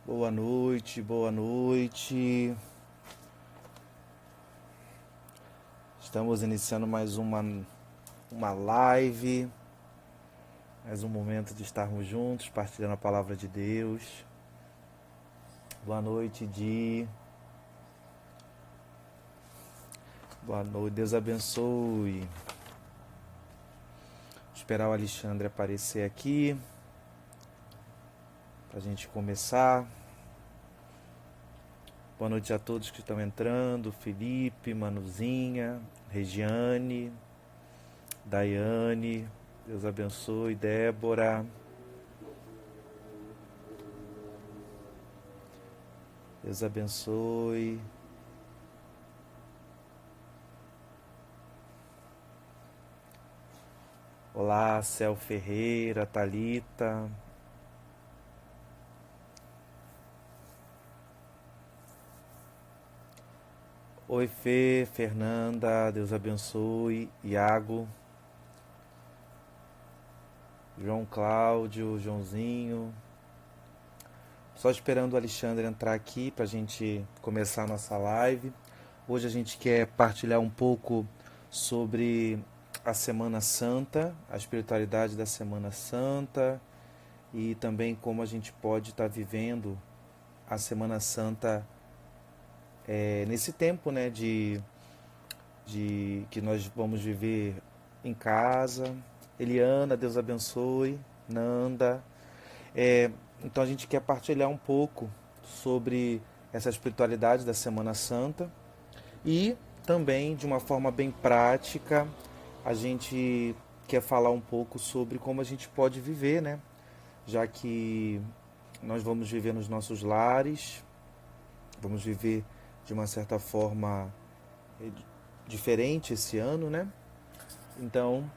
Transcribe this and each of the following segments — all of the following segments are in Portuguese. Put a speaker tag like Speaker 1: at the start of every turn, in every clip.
Speaker 1: Boa noite, boa noite. Estamos iniciando mais uma live, mais um momento de estarmos juntos, partilhando a palavra de Deus. Boa noite, Di. Boa noite, Deus abençoe. Vou esperar o Alexandre aparecer aqui para a gente começar. Boa noite a todos que estão entrando: Felipe, Manuzinha, Regiane, Daiane, Deus abençoe, Débora. Deus abençoe. Olá, Cel Ferreira, Thalita. Oi, Fê, Fernanda, Deus abençoe. Iago, João Cláudio, Joãozinho. Só esperando o Alexandre entrar aqui para a gente começar a nossa live. Hoje a gente quer partilhar um pouco sobre a Semana Santa, a espiritualidade da Semana Santa e também como a gente pode estar vivendo a Semana Santa nesse tempo, né, de que nós vamos viver em casa. Eliana, Deus abençoe. Nanda. Então a gente quer partilhar um pouco sobre essa espiritualidade da Semana Santa e também, de uma forma bem prática, a gente quer falar um pouco sobre como a gente pode viver, né? Já que nós vamos viver nos nossos lares, vamos viver de uma certa forma diferente esse ano, né? Então,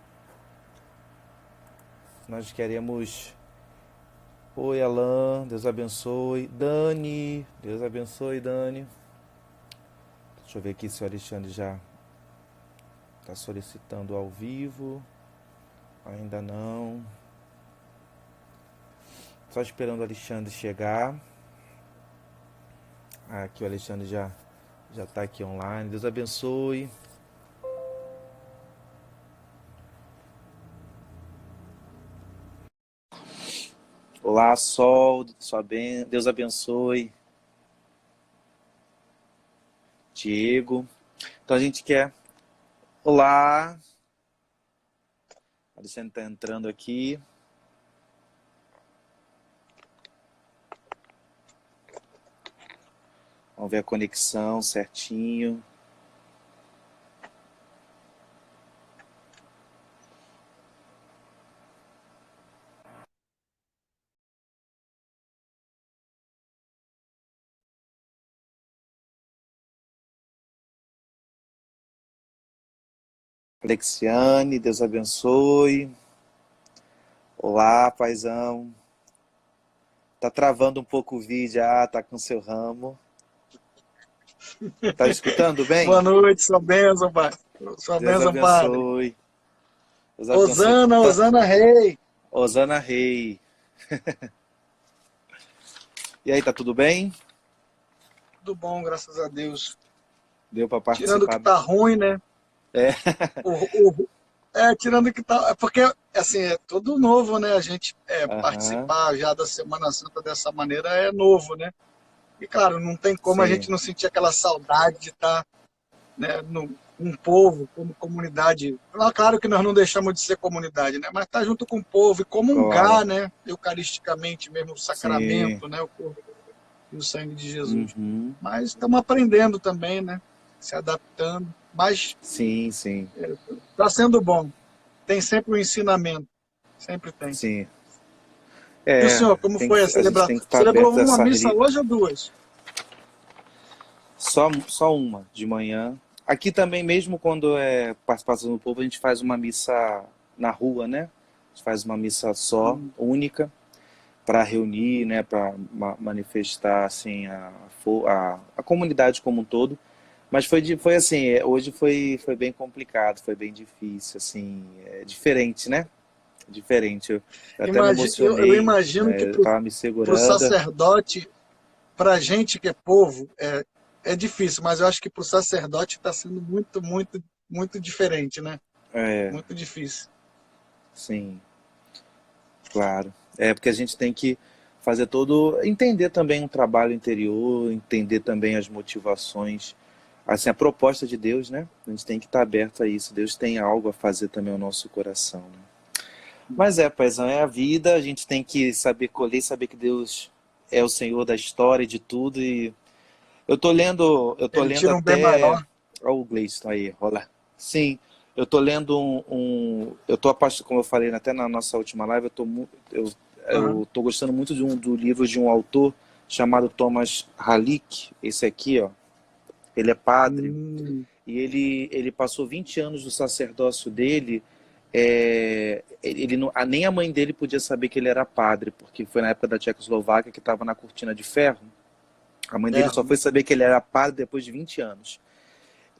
Speaker 1: nós queremos... Oi, Alan, Deus abençoe. Dani, Deus abençoe, Dani. Deixa eu ver aqui se o Alexandre já está solicitando ao vivo. Ainda não. Só esperando o Alexandre chegar. Aqui o Alexandre já está aqui online. Deus abençoe. Olá, Sol, Deus abençoe. Diego. Então a gente quer... Olá. O Alexandre está entrando aqui. Vamos ver a conexão certinho. Alexiane, Deus abençoe. Olá, paizão. Tá travando um pouco o vídeo. Tá com seu ramo. Tá escutando bem?
Speaker 2: Boa noite, sua bênção, pai. Sua
Speaker 1: Deus
Speaker 2: bênção, padre.
Speaker 1: abençoe. Deus abençoe.
Speaker 2: Osana, Osana Rei.
Speaker 1: Osana Rei. E aí, tá tudo bem?
Speaker 2: Tudo bom, graças a Deus.
Speaker 1: Deu para
Speaker 2: Tirando que
Speaker 1: participar?
Speaker 2: tá ruim, né?
Speaker 1: É.
Speaker 2: Tirando que tá... É porque, assim, é tudo novo, né? A gente
Speaker 1: Aham.
Speaker 2: participar já da Semana Santa dessa maneira é novo, né? E, claro, não tem como a
Speaker 1: Sim.
Speaker 2: gente não sentir aquela saudade de estar, né, um povo, como comunidade. Claro que nós não deixamos de ser comunidade, né? Mas estar junto com o povo e
Speaker 1: Claro.
Speaker 2: comungar, né? Eucaristicamente mesmo, o
Speaker 1: Sim.
Speaker 2: sacramento, né? O corpo e o sangue de Jesus.
Speaker 1: Uhum.
Speaker 2: Mas estamos aprendendo também, né? Se adaptando. Mas
Speaker 1: Sim, sim.
Speaker 2: está sendo bom. Tem sempre um ensinamento. Sempre tem.
Speaker 1: Sim.
Speaker 2: E o senhor, como foi a
Speaker 1: A gente
Speaker 2: celebração?
Speaker 1: tem que estar
Speaker 2: Celebrou
Speaker 1: aberto
Speaker 2: uma
Speaker 1: dessa
Speaker 2: missa hoje ou duas?
Speaker 1: Só uma de manhã. Aqui também, mesmo quando é participação do povo, a gente faz uma missa na rua, né? A gente faz uma missa só, única, para reunir, né? Para manifestar assim a comunidade como um todo. Mas foi assim, hoje foi bem complicado, foi bem difícil, assim, diferente, né? Diferente. Eu até me
Speaker 2: Eu
Speaker 1: emocionei,
Speaker 2: imagino
Speaker 1: né?
Speaker 2: que
Speaker 1: Eu tava me
Speaker 2: para o
Speaker 1: segurando.
Speaker 2: sacerdote para a gente que é povo, é difícil, mas eu acho que para o sacerdote está sendo muito, muito, muito diferente, né?
Speaker 1: É,
Speaker 2: Muito difícil.
Speaker 1: sim, claro. É porque a gente tem que fazer todo, entender também o trabalho interior, entender também as motivações, assim, a proposta de Deus, né? A gente tem que estar aberto a isso. Deus tem algo a fazer também ao nosso coração, né? Mas paizão, é a vida, a gente tem que saber colher, saber que Deus é o Senhor da história e de tudo. E eu tô
Speaker 2: Ele
Speaker 1: lendo
Speaker 2: tira um bem
Speaker 1: até.
Speaker 2: maior.
Speaker 1: Olha o Gleison aí, rola. Sim, eu tô lendo eu tô apaixonado, como eu falei até na nossa última live,
Speaker 2: Aham.
Speaker 1: eu tô gostando muito do livro de um autor chamado Thomas Halick. Esse aqui, ó, ele é padre.
Speaker 2: Hum,
Speaker 1: E ele passou 20 anos do sacerdócio dele. Ele não, nem a mãe dele podia saber que ele era padre, porque foi na época da Tchecoslováquia, que estava na cortina de ferro. A mãe dele só
Speaker 2: ferro,
Speaker 1: foi
Speaker 2: né?
Speaker 1: saber que ele era padre depois de 20 anos.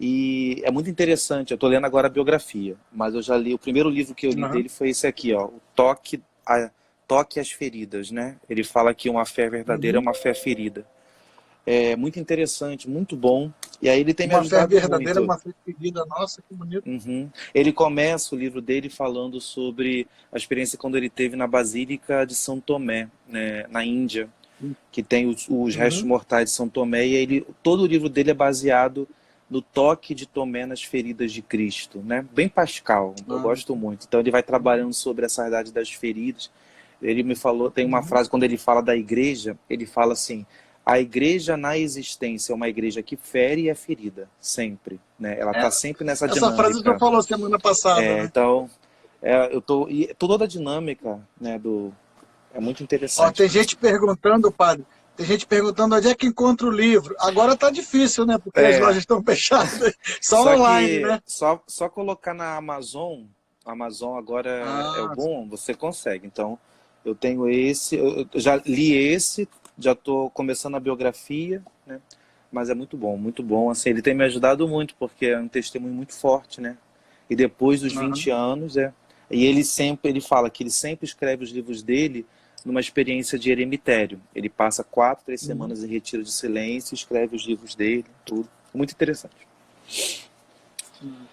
Speaker 1: E é muito interessante, eu estou lendo agora a biografia, mas eu já li, o primeiro livro que eu li
Speaker 2: Aham.
Speaker 1: dele foi esse aqui, ó, o Toque às Feridas, né? Ele fala que uma fé verdadeira é
Speaker 2: Uhum.
Speaker 1: uma fé ferida. É muito interessante, muito bom. E aí ele tem me
Speaker 2: Uma fé
Speaker 1: ajudado
Speaker 2: verdadeira,
Speaker 1: muito.
Speaker 2: uma fé pedida. Nossa, que bonito.
Speaker 1: Uhum. Ele começa o livro dele falando sobre a experiência quando ele teve na Basílica de São Tomé, né, na Índia, que tem os restos
Speaker 2: Uhum.
Speaker 1: mortais de São Tomé, e todo o livro dele é baseado no toque de Tomé nas feridas de Cristo, né? Bem Pascal, eu
Speaker 2: Ah,
Speaker 1: gosto muito. Então ele vai trabalhando sobre essa verdade das feridas. Ele me falou, tem uma
Speaker 2: uhum.
Speaker 1: frase quando ele fala da igreja, ele fala assim: a igreja na existência é uma igreja que fere e é ferida, sempre, né? Ela está sempre nessa
Speaker 2: Essa frase você
Speaker 1: dinâmica.
Speaker 2: falou semana passada, né?
Speaker 1: Então, e toda a dinâmica, né, é muito
Speaker 2: Ó,
Speaker 1: interessante.
Speaker 2: tem gente perguntando, padre, tem gente perguntando onde é que encontra o livro. Agora tá difícil, né? Porque as
Speaker 1: É,
Speaker 2: lojas estão fechadas, só
Speaker 1: só
Speaker 2: online,
Speaker 1: que
Speaker 2: né?
Speaker 1: só colocar na Amazon, a Amazon agora é o
Speaker 2: Ah,
Speaker 1: bom, você consegue. Então, eu tenho esse, eu já li esse, já estou começando a biografia, né? Mas é muito bom, assim, ele tem me ajudado muito, porque é um testemunho muito forte, né? E depois dos
Speaker 2: aham.
Speaker 1: 20 anos, e ele fala que ele sempre escreve os livros dele numa experiência de eremitério. Ele passa 4, 3
Speaker 2: Uhum.
Speaker 1: semanas em retiro de silêncio, escreve os livros dele, tudo. Muito interessante.
Speaker 2: Que bom.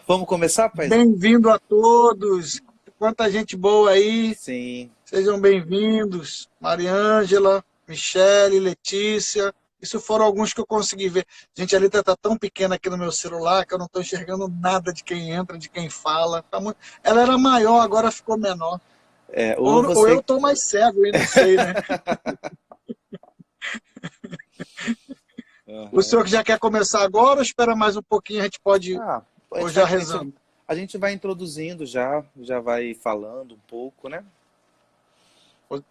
Speaker 1: Vamos começar, paizão?
Speaker 2: Bem-vindo a todos. Quanta gente boa aí.
Speaker 1: Sim.
Speaker 2: Sejam bem-vindos. Mariângela, Michele, Letícia. Isso foram alguns que eu consegui ver. Gente, a letra está tão pequena aqui no meu celular que eu não estou enxergando nada de quem entra, de quem fala. Ela era maior, agora ficou menor.
Speaker 1: Ou
Speaker 2: Ou eu
Speaker 1: você.
Speaker 2: estou mais cego, e não sei, né? O senhor que
Speaker 1: Uhum.
Speaker 2: já quer começar agora ou espera mais um pouquinho, a gente pode,
Speaker 1: Ah,
Speaker 2: ou já
Speaker 1: a gente,
Speaker 2: rezando?
Speaker 1: a gente vai introduzindo já vai falando um pouco, né?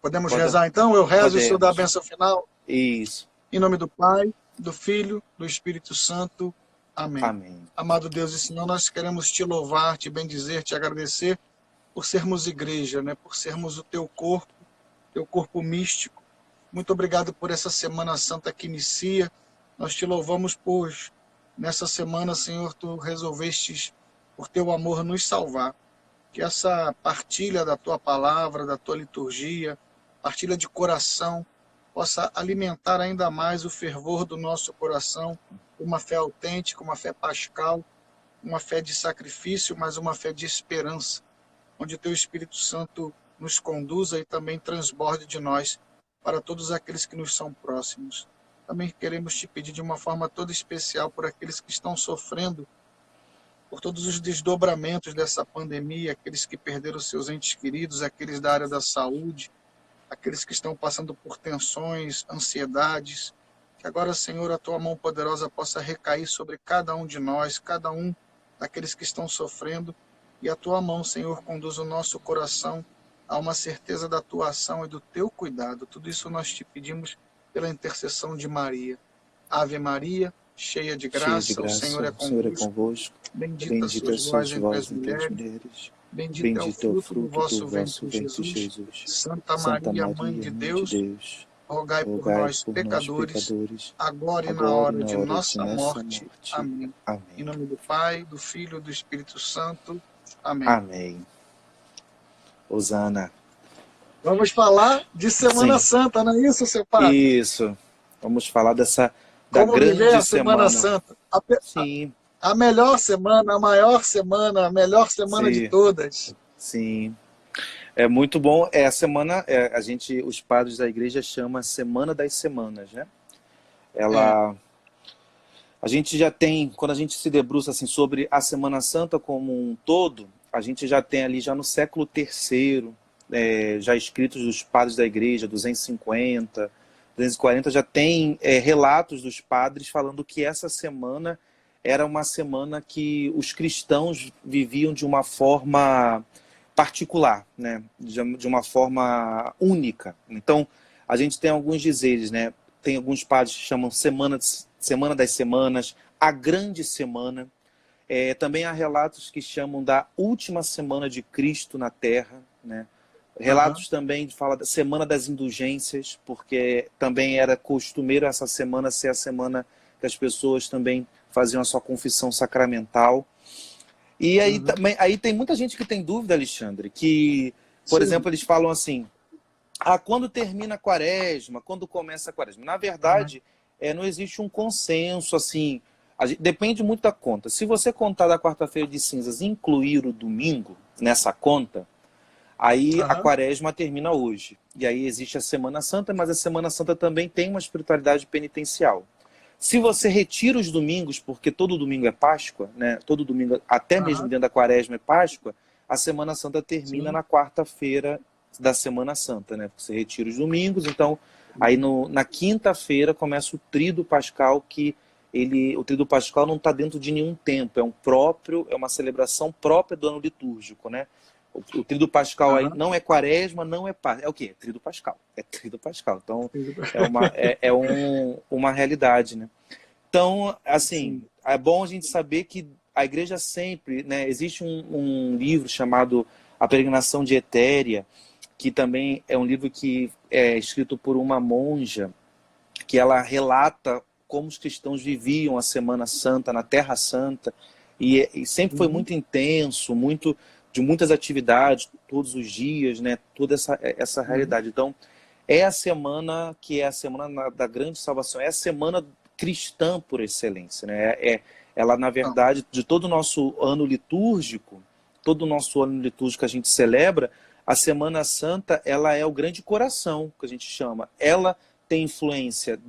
Speaker 2: Podemos
Speaker 1: Pode,
Speaker 2: rezar então? Eu rezo e o senhor dá a
Speaker 1: podemos.
Speaker 2: benção final.
Speaker 1: Isso.
Speaker 2: Em nome do Pai, do Filho, do Espírito Santo. Amém.
Speaker 1: Amém.
Speaker 2: Amado Deus e Senhor, nós queremos te louvar, te bendizer, te agradecer por sermos igreja, né? Por sermos o teu corpo místico. Muito obrigado por essa Semana Santa que inicia. Nós te louvamos por nessa semana, Senhor, tu resolvestes por teu amor nos salvar. Que essa partilha da tua palavra, da tua liturgia, partilha de coração, possa alimentar ainda mais o fervor do nosso coração, uma fé autêntica, uma fé pascal, uma fé de sacrifício, mas uma fé de esperança, onde o teu Espírito Santo nos conduza e também transborde de nós para todos aqueles que nos são próximos. Também queremos te pedir de uma forma toda especial por aqueles que estão sofrendo por todos os desdobramentos dessa pandemia, aqueles que perderam seus entes queridos, aqueles da área da saúde, aqueles que estão passando por tensões, ansiedades. Que agora, Senhor, a tua mão poderosa possa recair sobre cada um de nós, cada um daqueles que estão sofrendo, e a tua mão, Senhor, conduz o nosso coração a uma certeza da tua ação e do teu cuidado. Tudo isso nós te pedimos pela intercessão de Maria. Ave Maria, cheia de
Speaker 1: Cheio de
Speaker 2: graça, o Senhor
Speaker 1: graça,
Speaker 2: é
Speaker 1: o Senhor é
Speaker 2: convosco.
Speaker 1: convosco.
Speaker 2: Bendita
Speaker 1: Bendita
Speaker 2: sois
Speaker 1: sois
Speaker 2: vós entre
Speaker 1: vós
Speaker 2: as
Speaker 1: entre as
Speaker 2: mulheres,
Speaker 1: mulheres.
Speaker 2: bendito é o
Speaker 1: Bendito é o
Speaker 2: fruto do
Speaker 1: fruto do
Speaker 2: vosso
Speaker 1: vosso
Speaker 2: ventre,
Speaker 1: ventre,
Speaker 2: Jesus.
Speaker 1: Jesus.
Speaker 2: Santa
Speaker 1: Santa
Speaker 2: Maria, Mãe
Speaker 1: Maria,
Speaker 2: de
Speaker 1: Mãe de
Speaker 2: Deus,
Speaker 1: Deus,
Speaker 2: rogai por
Speaker 1: rogai
Speaker 2: nós,
Speaker 1: por nós,
Speaker 2: pecadores,
Speaker 1: pecadores,
Speaker 2: agora e na
Speaker 1: agora e
Speaker 2: hora
Speaker 1: na
Speaker 2: de
Speaker 1: hora de
Speaker 2: nossa
Speaker 1: nossa
Speaker 2: morte.
Speaker 1: morte.
Speaker 2: Amém. Em
Speaker 1: Amém.
Speaker 2: nome do Pai, do Filho e do Espírito Santo. Amém.
Speaker 1: Amém. Hosana.
Speaker 2: Vamos falar de Semana
Speaker 1: Sim,
Speaker 2: Santa, não é isso, seu padre?
Speaker 1: isso. Vamos falar da
Speaker 2: Como viver
Speaker 1: grande
Speaker 2: a Semana
Speaker 1: semana.
Speaker 2: Santa?
Speaker 1: Sim,
Speaker 2: A melhor semana, a maior semana, a melhor semana de
Speaker 1: sim,
Speaker 2: todas.
Speaker 1: sim. É muito bom. É a semana, a gente, os padres da igreja chama Semana das Semanas, né?
Speaker 2: É.
Speaker 1: Ela, a gente já tem, quando a gente se debruça assim sobre a Semana Santa como um todo, a gente já tem ali já no século terceiro, já escritos dos padres da igreja, 250, 240, já tem relatos dos padres falando que essa semana era uma semana que os cristãos viviam de uma forma particular, né? De uma forma única. Então, a gente tem alguns dizeres, né? Tem alguns padres que chamam Semana das Semanas, a Grande Semana. Também há relatos que chamam da Última Semana de Cristo na Terra, né?
Speaker 2: Aham.
Speaker 1: Relatos também de fala da Semana das Indulgências, porque também era costumeiro essa semana ser a semana que as pessoas também faziam a sua confissão sacramental. E aí
Speaker 2: Uhum.
Speaker 1: também aí tem muita gente que tem dúvida, Alexandre, que, por
Speaker 2: Sim.
Speaker 1: exemplo, eles falam assim: quando termina a quaresma, quando começa a quaresma. Na
Speaker 2: Aham.
Speaker 1: verdade, não existe um consenso assim. Depende muito da conta. Se você contar da quarta-feira de cinzas e incluir o domingo nessa conta, aí a
Speaker 2: Aham.
Speaker 1: quaresma termina hoje. E aí existe a Semana Santa, mas a Semana Santa também tem uma espiritualidade penitencial. Se você retira os domingos, porque todo domingo é Páscoa, né? Todo domingo, até mesmo
Speaker 2: Aham.
Speaker 1: dentro da quaresma é Páscoa, a Semana Santa termina
Speaker 2: Sim.
Speaker 1: na quarta-feira da Semana Santa, né? Você retira os domingos, então aí
Speaker 2: Uhum.
Speaker 1: na quinta-feira começa o Tríduo Pascal, que o Tríduo Pascal não está dentro de nenhum tempo, é uma celebração própria do ano litúrgico, né? O Tríduo Pascal aí
Speaker 2: Aham.
Speaker 1: não é quaresma, não é Páscoa. É o quê? Tríduo Pascal. É Tríduo Pascal. Então, uma realidade, né? Então, assim,
Speaker 2: Sim.
Speaker 1: é bom a gente saber que a igreja sempre, né? Existe um livro chamado A Peregrinação de Etéria, que também é um livro que é escrito por uma monja, que ela relata como os cristãos viviam a Semana Santa na Terra Santa, e sempre foi
Speaker 2: Uhum.
Speaker 1: muito intenso, muito de muitas atividades todos os dias, né? Toda essa
Speaker 2: Uhum.
Speaker 1: realidade. Então, é a semana que é a semana da grande salvação, é a semana cristã por excelência, né? Ela, na
Speaker 2: Então,
Speaker 1: verdade, de todo o nosso ano litúrgico, todo o nosso ano litúrgico que a gente celebra, a Semana Santa, ela é o grande coração, que a gente chama. Ela tem influência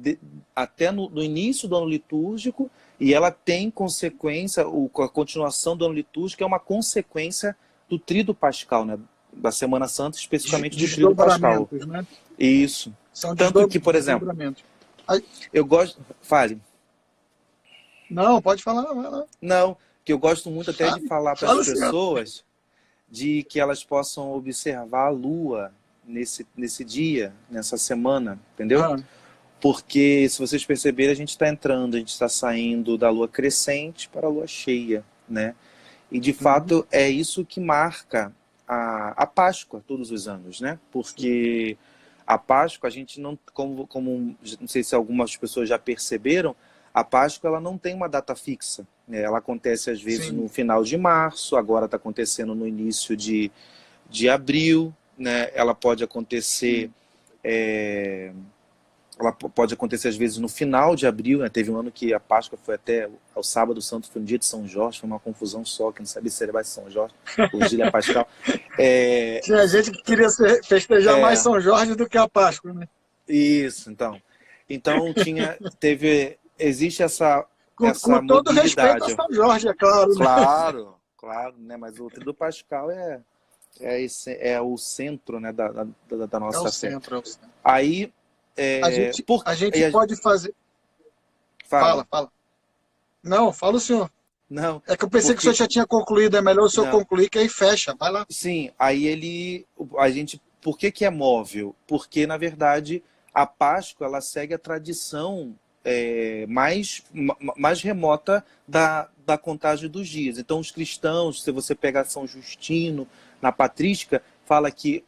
Speaker 1: até no início do ano litúrgico, e ela tem consequência, a continuação do ano litúrgico é uma consequência do Tríduo Pascal, né? Da Semana Santa, especificamente do Tríduo Pascal.
Speaker 2: desdobramentos, né?
Speaker 1: Isso.
Speaker 2: São
Speaker 1: Tanto que, por exemplo,
Speaker 2: desdobramentos. Aí-
Speaker 1: eu gosto. Fale.
Speaker 2: Não, pode falar, vai lá.
Speaker 1: Não, que eu gosto muito até de
Speaker 2: Fale,
Speaker 1: falar para as
Speaker 2: fala, senhor.
Speaker 1: pessoas de que elas possam observar a lua nesse dia, nessa semana, entendeu?
Speaker 2: Ah,
Speaker 1: Porque, se vocês perceberem, a gente está saindo da lua crescente para a lua cheia, né? E, de
Speaker 2: uhum.
Speaker 1: fato, é isso que marca a Páscoa todos os anos, né?
Speaker 2: Sim.
Speaker 1: Porque a Páscoa, a gente não, não sei se algumas pessoas já perceberam, a Páscoa ela não tem uma data fixa, né? Ela acontece às vezes
Speaker 2: Sim.
Speaker 1: no final de março, agora está acontecendo no início de abril, né? Ela pode acontecer
Speaker 2: Sim.
Speaker 1: ela pode acontecer às vezes no final de abril, né? Teve um ano que a Páscoa foi até ao sábado santo, foi um dia de São Jorge, foi uma confusão só, que não sabia se celebrar São Jorge, o Vigília Pascal. É,
Speaker 2: Tinha gente que queria festejar mais
Speaker 1: é,
Speaker 2: São Jorge do que a Páscoa, né?
Speaker 1: isso, então. Então existe essa
Speaker 2: Com todo respeito a
Speaker 1: mobilidade.
Speaker 2: São Jorge, é claro, né?
Speaker 1: Claro, claro, né? Mas o Tríduo Pascal é o centro, né, da
Speaker 2: É o
Speaker 1: nossa fé.
Speaker 2: centro, é o centro.
Speaker 1: Aí,
Speaker 2: A gente pode fazer.
Speaker 1: fala,
Speaker 2: Fala, fala. Não, fala o senhor.
Speaker 1: não,
Speaker 2: É que eu pensei que o senhor
Speaker 1: porque
Speaker 2: já tinha concluído, é melhor o senhor
Speaker 1: não.
Speaker 2: concluir, que aí fecha. Vai lá.
Speaker 1: Sim, aí por que é móvel? Porque, na verdade, a Páscoa, ela segue a tradição mais remota da contagem dos dias. Então, os cristãos, se você pegar São Justino, na Patrística, fala que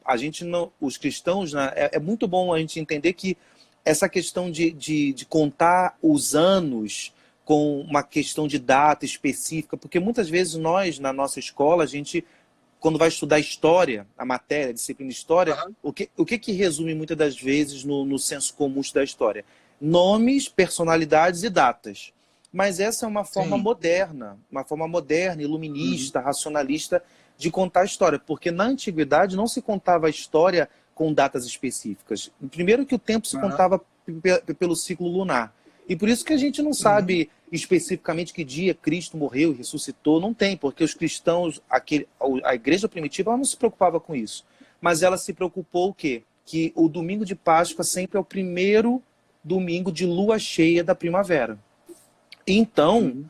Speaker 1: a gente não, os cristãos, né, é muito bom a gente entender que essa questão de contar os anos com uma questão de data específica, porque muitas vezes nós, na nossa escola, a gente quando vai estudar história, a matéria, a disciplina de história,
Speaker 2: Aham.
Speaker 1: o que resume muitas das vezes no senso comum da história? Nomes, personalidades e datas. Mas essa é
Speaker 2: Sim.
Speaker 1: uma forma moderna,
Speaker 2: Uhum.
Speaker 1: iluminista, racionalista de contar a história, porque na antiguidade não se contava a história com datas específicas. Primeiro que o tempo se
Speaker 2: Aham.
Speaker 1: contava pelo ciclo lunar. E por isso que a gente não
Speaker 2: Uhum.
Speaker 1: sabe especificamente que dia Cristo morreu e ressuscitou, não tem, porque os cristãos, a igreja primitiva, ela não se preocupava com isso. Mas ela se preocupou o quê? Que o domingo de Páscoa sempre é o primeiro domingo de lua cheia da primavera. Então,
Speaker 2: Uhum.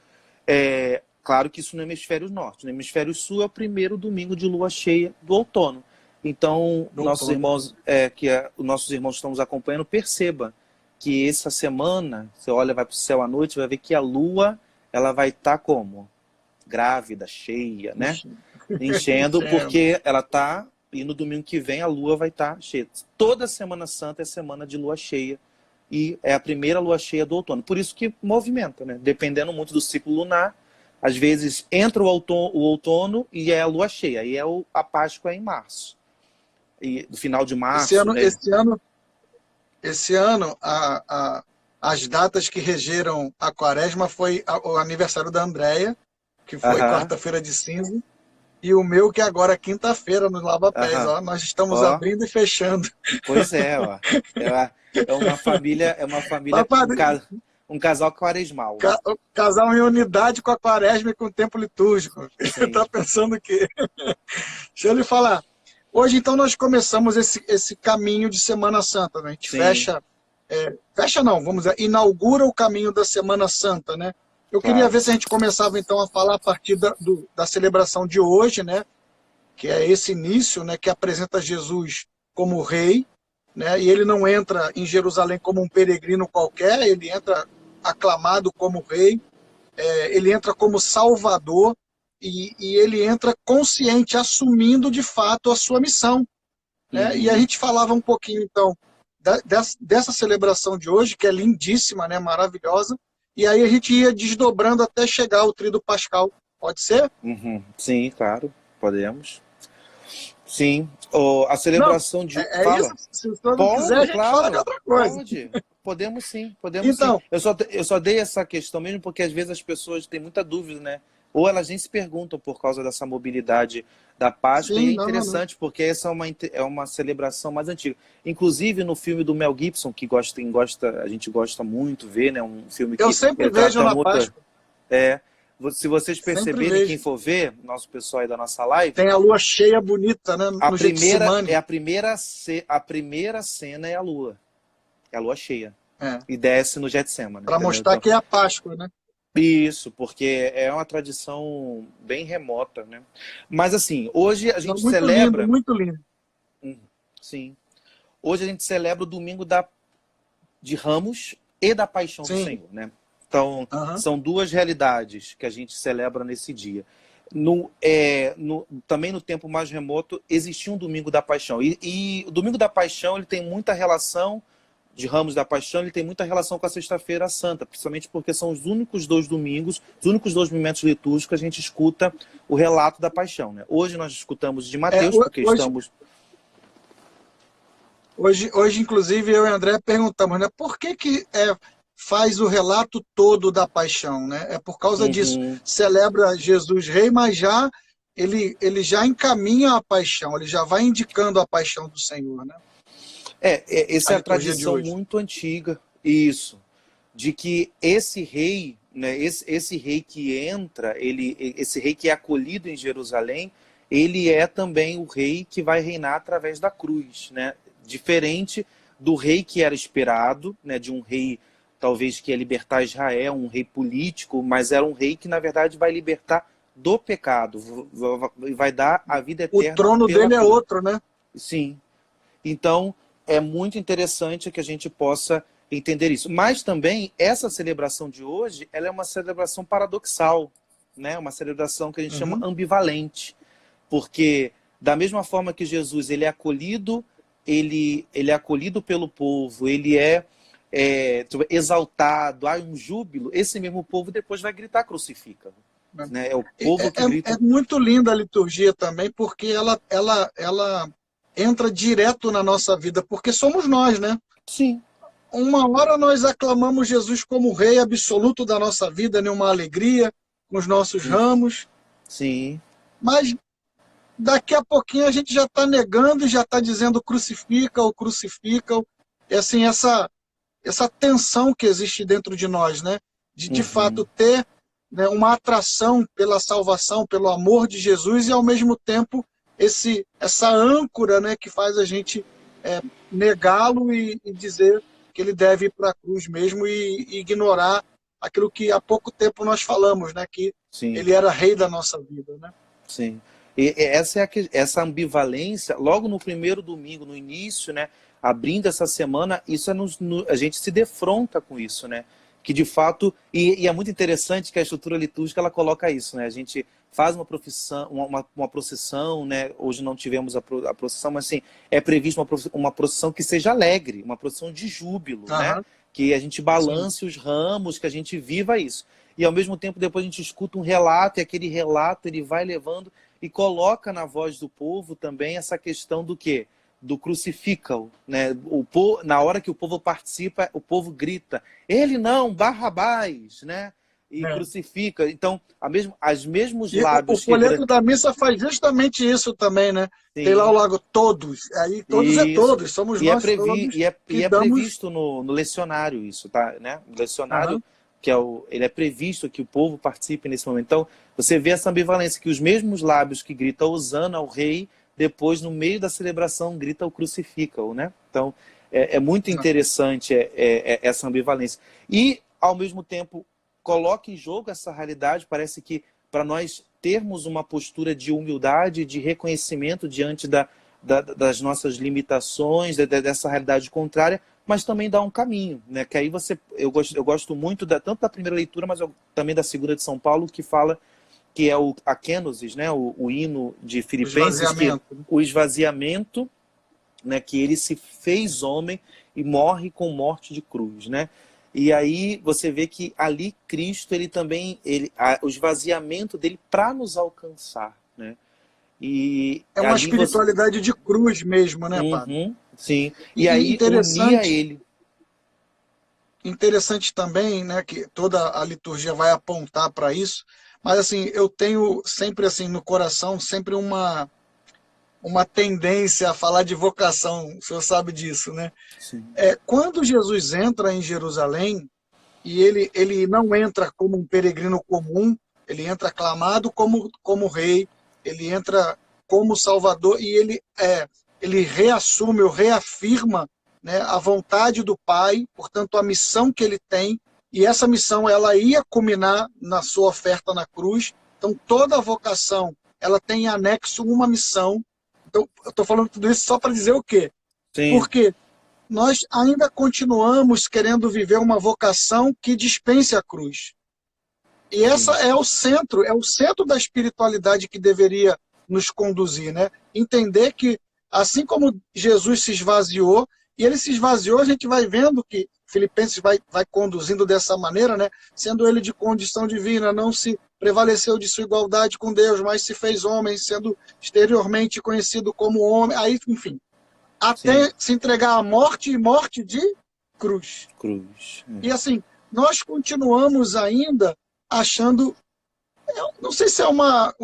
Speaker 1: claro que isso no hemisfério norte. No hemisfério sul é o primeiro domingo de lua cheia do outono. Então,
Speaker 2: Do outono.
Speaker 1: os nossos irmãos que estão nos acompanhando, perceba que essa semana, você olha, vai para o céu à noite, vai ver que a lua ela vai estar como? Grávida, cheia, né?
Speaker 2: Ixi.
Speaker 1: Enchendo,
Speaker 2: Entendo.
Speaker 1: porque ela está, e no domingo que vem a lua vai estar cheia. Toda Semana Santa é semana de lua cheia, e é a primeira lua cheia do outono. Por isso que movimenta, né? Dependendo muito do ciclo lunar, às vezes entra o outono e é a lua cheia, e a Páscoa é em março. E no final de
Speaker 2: Esse
Speaker 1: março,
Speaker 2: ano,
Speaker 1: né?
Speaker 2: esse ano, esse ano, as datas que regeram a quaresma foi o aniversário da Andréia, que foi
Speaker 1: Aham,
Speaker 2: quarta-feira de cinza, e o meu, que é agora quinta-feira, nos lava-pés.
Speaker 1: aham.
Speaker 2: Ó, nós estamos
Speaker 1: Ó,
Speaker 2: abrindo e fechando.
Speaker 1: pois é, ó. É uma família,
Speaker 2: Papai,
Speaker 1: um casal quaresmal.
Speaker 2: casal em unidade com a quaresma e com o tempo litúrgico. Está
Speaker 1: Sim,
Speaker 2: pensando que. Deixa eu lhe falar. Hoje, então, nós começamos esse caminho de Semana Santa. Né? A gente
Speaker 1: sim,
Speaker 2: fecha. Fecha não, vamos dizer, inaugura o caminho da Semana Santa, né? Eu queria
Speaker 1: claro.
Speaker 2: ver se a gente começava então a falar a partir da celebração de hoje, né? Que é esse início, né? Que apresenta Jesus como rei, né? E ele não entra em Jerusalém como um peregrino qualquer, ele entra aclamado como rei, ele entra como salvador e ele entra consciente, assumindo de fato a sua missão, né? E a
Speaker 1: Uhum.
Speaker 2: gente falava um pouquinho, então, dessa celebração de hoje, que é lindíssima, né? Maravilhosa, e aí a gente ia desdobrando até chegar ao Tríduo Pascal. Pode ser?
Speaker 1: Uhum. Sim, claro, podemos. Sim, a
Speaker 2: Não,
Speaker 1: celebração de.
Speaker 2: é isso.
Speaker 1: Fala.
Speaker 2: Se o senhor não quiser, a
Speaker 1: Pode,
Speaker 2: gente fala de
Speaker 1: claro,
Speaker 2: outra coisa.
Speaker 1: pode. Podemos sim, podemos sim.
Speaker 2: Então,
Speaker 1: Eu só dei essa questão mesmo porque às vezes as pessoas têm muita dúvida, né? Ou elas nem se perguntam por causa dessa mobilidade da Páscoa, e é
Speaker 2: sim, não, não, não.
Speaker 1: interessante porque essa é uma celebração mais antiga. Inclusive no filme do Mel Gibson, que a gente gosta muito ver, né? Um filme
Speaker 2: Eu
Speaker 1: que
Speaker 2: sempre
Speaker 1: ele
Speaker 2: vejo
Speaker 1: trata
Speaker 2: na
Speaker 1: muito.
Speaker 2: Páscoa,
Speaker 1: É, se vocês
Speaker 2: sempre
Speaker 1: perceberem, quem
Speaker 2: vejo.
Speaker 1: for ver, nosso pessoal aí da nossa live,
Speaker 2: Tem a lua cheia bonita, né,
Speaker 1: a
Speaker 2: no
Speaker 1: primeira
Speaker 2: Getsemane.
Speaker 1: é a primeira cena é a lua. É a lua cheia.
Speaker 2: É,
Speaker 1: E desce no Getsemane,
Speaker 2: para
Speaker 1: entendeu?
Speaker 2: mostrar
Speaker 1: Então,
Speaker 2: que é a Páscoa, né?
Speaker 1: isso, porque é uma tradição bem remota, né? Mas assim, hoje a
Speaker 2: Não,
Speaker 1: gente
Speaker 2: muito lindo,
Speaker 1: celebra,
Speaker 2: muito lindo.
Speaker 1: Hum, sim, hoje a gente celebra o domingo de Ramos e da Paixão do
Speaker 2: Sim.
Speaker 1: Senhor, né? Então,
Speaker 2: Aham.
Speaker 1: são duas realidades que a gente celebra nesse dia. Também no tempo mais remoto existia um domingo da Paixão. E o domingo da Paixão ele tem muita relação, de Ramos da Paixão, ele tem muita relação com a Sexta-feira Santa, principalmente porque são os únicos dois domingos, os únicos dois momentos litúrgicos que a gente escuta o relato da Paixão, né? Hoje nós escutamos de
Speaker 2: É,
Speaker 1: Mateus, porque
Speaker 2: hoje,
Speaker 1: estamos.
Speaker 2: hoje, inclusive, eu e o André perguntamos, né? Por que faz o relato todo da paixão, né? É por causa disso.
Speaker 1: Uhum.
Speaker 2: Celebra Jesus Rei, mas já ele já encaminha a paixão, ele já vai indicando a paixão do Senhor, né? A
Speaker 1: Essa é a
Speaker 2: liturgia de
Speaker 1: tradição
Speaker 2: hoje.
Speaker 1: muito antiga, isso, de que esse rei, né, esse rei que entra, esse rei que é acolhido em Jerusalém, ele é também o rei que vai reinar através da cruz, né? Diferente do rei que era esperado, né, de um rei talvez que ia libertar Israel, um rei político, mas era um rei que na verdade vai libertar do pecado, vai dar a vida
Speaker 2: O
Speaker 1: eterna
Speaker 2: trono
Speaker 1: pela
Speaker 2: dele é
Speaker 1: cruz.
Speaker 2: outro, né?
Speaker 1: Sim, então, é muito interessante que a gente possa entender isso. Mas também, essa celebração de hoje, ela é uma celebração paradoxal, né? Uma celebração que a gente chama
Speaker 2: Uhum.
Speaker 1: ambivalente. Porque, da mesma forma que Jesus ele é acolhido, ele é acolhido pelo povo, ele é exaltado, há um júbilo, esse mesmo povo depois vai gritar crucifica. né? É o povo que grita.
Speaker 2: É muito linda a liturgia também, porque ela entra direto na nossa vida, porque somos nós, né?
Speaker 1: Sim.
Speaker 2: Uma hora nós aclamamos Jesus como Rei absoluto da nossa vida, né? Uma alegria com os nossos ramos,
Speaker 1: Sim.
Speaker 2: mas daqui a pouquinho a gente já está negando e já está dizendo crucifica-o, crucifica-o. É assim, essa tensão que existe dentro de nós, né? De fato ter, né, uma atração pela salvação, pelo amor de Jesus e ao mesmo tempo essa âncora, né, que faz a gente negá-lo e dizer que ele deve ir para a cruz mesmo e ignorar aquilo que há pouco tempo nós falamos, né, que
Speaker 1: Sim.
Speaker 2: ele era rei da nossa vida, né?
Speaker 1: Sim. E essa é essa ambivalência, logo no primeiro domingo, no início, né, abrindo essa semana, isso a gente se defronta com isso, né? Que de fato, e é muito interessante que a estrutura litúrgica ela coloca isso, né? A gente faz uma profissão, uma procissão, né? Hoje não tivemos a procissão, mas assim, é previsto uma procissão que seja alegre, uma procissão de júbilo, né? Que a gente balance os ramos, que a gente viva isso. E ao mesmo tempo depois a gente escuta um relato, e aquele relato ele vai levando e coloca na voz do povo também essa questão do quê? Do crucifica-o, né? Na hora que o povo participa, o povo grita, ele não, Barrabás, né? E crucifica. Então, as mesmos lábios
Speaker 2: o folheto da missa faz justamente isso também, né?
Speaker 1: Sim.
Speaker 2: Tem lá o lago todos, aí todos
Speaker 1: isso.
Speaker 2: É todos, somos nós todos
Speaker 1: é previsto no lecionário isso, tá? Né? No lecionário, que ele é previsto que o povo participe nesse momento. Então, você vê essa ambivalência, que os mesmos lábios que gritam Hosana ao rei, depois, no meio da celebração, grita o crucifica-o, né? Então, é muito interessante essa ambivalência. E, ao mesmo tempo, coloca em jogo essa realidade, parece que para nós termos uma postura de humildade, de reconhecimento diante das nossas limitações, dessa realidade contrária, mas também dá um caminho, né? Que aí eu gosto muito tanto da primeira leitura, mas também da segunda de São Paulo, que fala que é a Kenosis, né? O hino de Filipenses, o esvaziamento, né? Que ele se fez homem e morre com morte de cruz, né? E aí você vê que ali Cristo, ele também, o esvaziamento dele para nos alcançar, né? E
Speaker 2: é uma espiritualidade de cruz mesmo, né, padre?
Speaker 1: Sim. E aí unia ele.
Speaker 2: Interessante também, né, que toda a liturgia vai apontar para isso, mas assim, eu tenho sempre assim no coração sempre uma tendência a falar de vocação, o senhor sabe disso, né?
Speaker 1: Sim.
Speaker 2: Quando Jesus entra em Jerusalém, e ele não entra como um peregrino comum, ele entra aclamado como rei, ele entra como salvador, e ele reassume ou reafirma, né, a vontade do Pai, portanto a missão que ele tem, e essa missão ela ia culminar na sua oferta na cruz. Então toda a vocação ela tem em anexo uma missão. Então eu estou falando tudo isso só para dizer o quê?
Speaker 1: Sim.
Speaker 2: Porque nós ainda continuamos querendo viver uma vocação que dispense a cruz. E essa é o centro da espiritualidade que deveria nos conduzir, né? Entender que, assim como Jesus se esvaziou, e ele se esvaziou, a gente vai vendo que Filipenses vai conduzindo dessa maneira, né? Sendo ele de condição divina, não se prevaleceu de sua igualdade com Deus, mas se fez homem, sendo exteriormente conhecido como homem. Aí, enfim, até se entregar à morte, e morte de cruz. E assim, nós continuamos ainda achando, eu não sei se é uma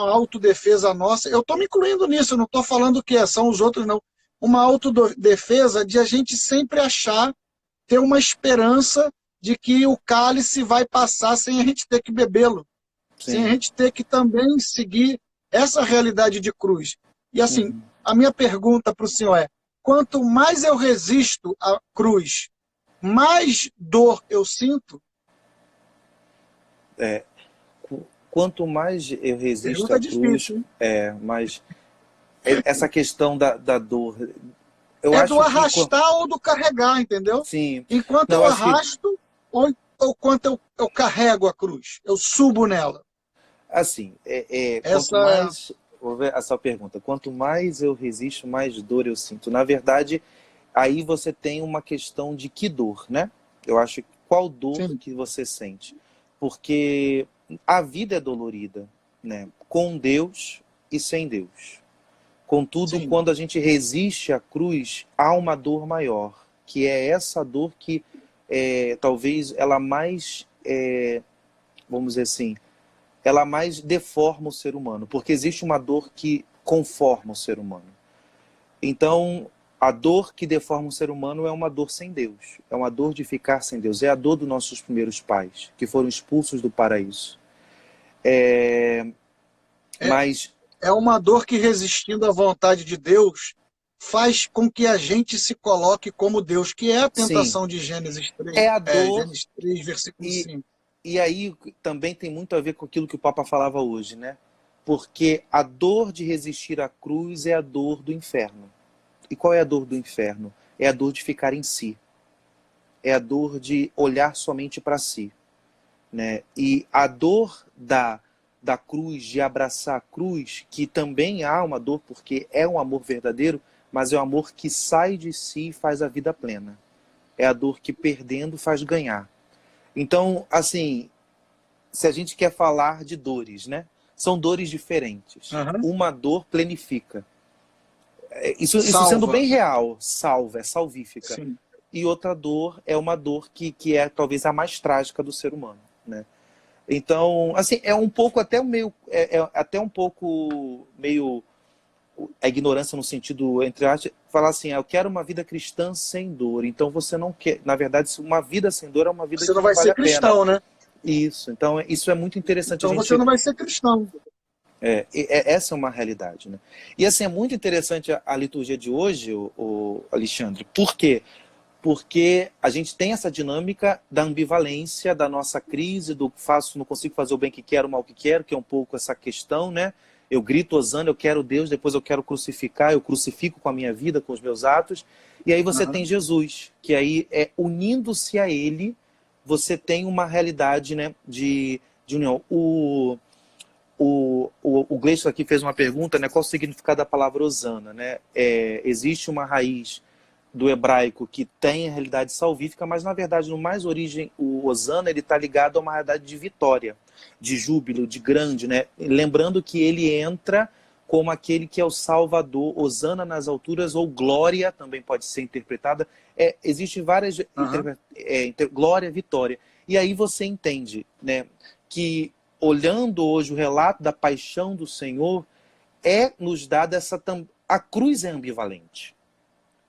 Speaker 2: autodefesa nossa, eu estou me incluindo nisso, eu não estou falando que são os outros, não. Uma autodefesa de a gente sempre achar, ter uma esperança de que o cálice vai passar sem a gente ter que bebê-lo, sem a gente ter que também seguir essa realidade de cruz. E assim, a minha pergunta para o senhor é: quanto mais eu resisto à cruz, mais dor eu sinto?
Speaker 1: Quanto mais eu resisto à cruz,
Speaker 2: difícil,
Speaker 1: mas essa questão da dor. Eu
Speaker 2: é
Speaker 1: acho
Speaker 2: do arrastar ou do carregar, entendeu?
Speaker 1: Sim.
Speaker 2: Enquanto eu arrasto, ou quanto eu carrego a cruz, eu subo nela.
Speaker 1: Assim, quanto mais. Vou ver a sua pergunta. Quanto mais eu resisto, mais dor eu sinto. Na verdade, aí você tem uma questão de que dor, né? Eu acho que qual dor que você sente. Porque a vida é dolorida, né? Com Deus e sem Deus. Contudo,
Speaker 2: Sim.
Speaker 1: quando a gente resiste à cruz, há uma dor maior, que é essa dor que talvez ela mais, vamos dizer assim, ela mais deforma o ser humano, porque existe uma dor que conforma o ser humano. Então, a dor que deforma o ser humano é uma dor sem Deus, é uma dor de ficar sem Deus, é a dor dos nossos primeiros pais, que foram expulsos do paraíso.
Speaker 2: É,
Speaker 1: Mas,
Speaker 2: é uma dor que, resistindo à vontade de Deus, faz com que a gente se coloque como Deus, que é a
Speaker 1: sim,
Speaker 2: tentação de Gênesis
Speaker 1: é
Speaker 2: 3,
Speaker 1: a dor,
Speaker 2: Gênesis 3, versículo
Speaker 1: e,
Speaker 2: 5.
Speaker 1: e aí também tem muito a ver com aquilo que o Papa falava hoje, né? Porque a dor de resistir à cruz é a dor do inferno. E qual é a dor do inferno? É a dor de ficar em si. É a dor de olhar somente para si, né? E a dor da cruz, de abraçar a cruz, que também há uma dor, porque é um amor verdadeiro, mas é um amor que sai de si e faz a vida plena. É a dor que perdendo faz ganhar. Então, assim, se a gente quer falar de dores, né? São dores diferentes.
Speaker 2: Uhum.
Speaker 1: Uma dor plenifica. Isso sendo
Speaker 2: Salva.
Speaker 1: bem real, salva, é salvífica.
Speaker 2: Sim.
Speaker 1: E outra dor é uma dor que é talvez a mais trágica do ser humano, né? Então, assim, é um pouco até meio, até um pouco meio a ignorância no sentido, entre aspas, falar assim, eu quero uma vida cristã sem dor. Então você não quer, na verdade, uma vida sem dor é uma vida
Speaker 2: Você
Speaker 1: que
Speaker 2: não
Speaker 1: não
Speaker 2: vai
Speaker 1: vale
Speaker 2: ser
Speaker 1: a pena.
Speaker 2: cristão, né?
Speaker 1: Isso, então isso é muito interessante a
Speaker 2: Então você
Speaker 1: gente.
Speaker 2: não vai ser cristão.
Speaker 1: Essa é uma realidade, né? E assim, é muito interessante a liturgia de hoje, o Alexandre. Por quê? Porque a gente tem essa dinâmica da ambivalência, da nossa crise, do faço, não consigo fazer o bem que quero, o mal que quero, que é um pouco essa questão, né? Eu grito hosana, eu quero Deus, depois eu quero crucificar, eu crucifico com a minha vida, com os meus atos. E aí você tem
Speaker 2: Uhum.
Speaker 1: Jesus, que aí unindo-se a ele, você tem uma realidade, né, de união. O Gleison aqui fez uma pergunta, né, qual o significado da palavra hosana, né? Existe uma raiz do hebraico que tem a realidade salvífica, mas na verdade, no mais origem, o hosana ele está ligado a uma realidade de vitória, de júbilo, de grande, né? Lembrando que ele entra como aquele que é o Salvador, hosana nas alturas, ou glória também pode ser interpretada. Existem várias
Speaker 2: Uhum.
Speaker 1: glória, vitória. E aí você entende, né, que olhando hoje o relato da paixão do Senhor, nos dada a cruz é ambivalente.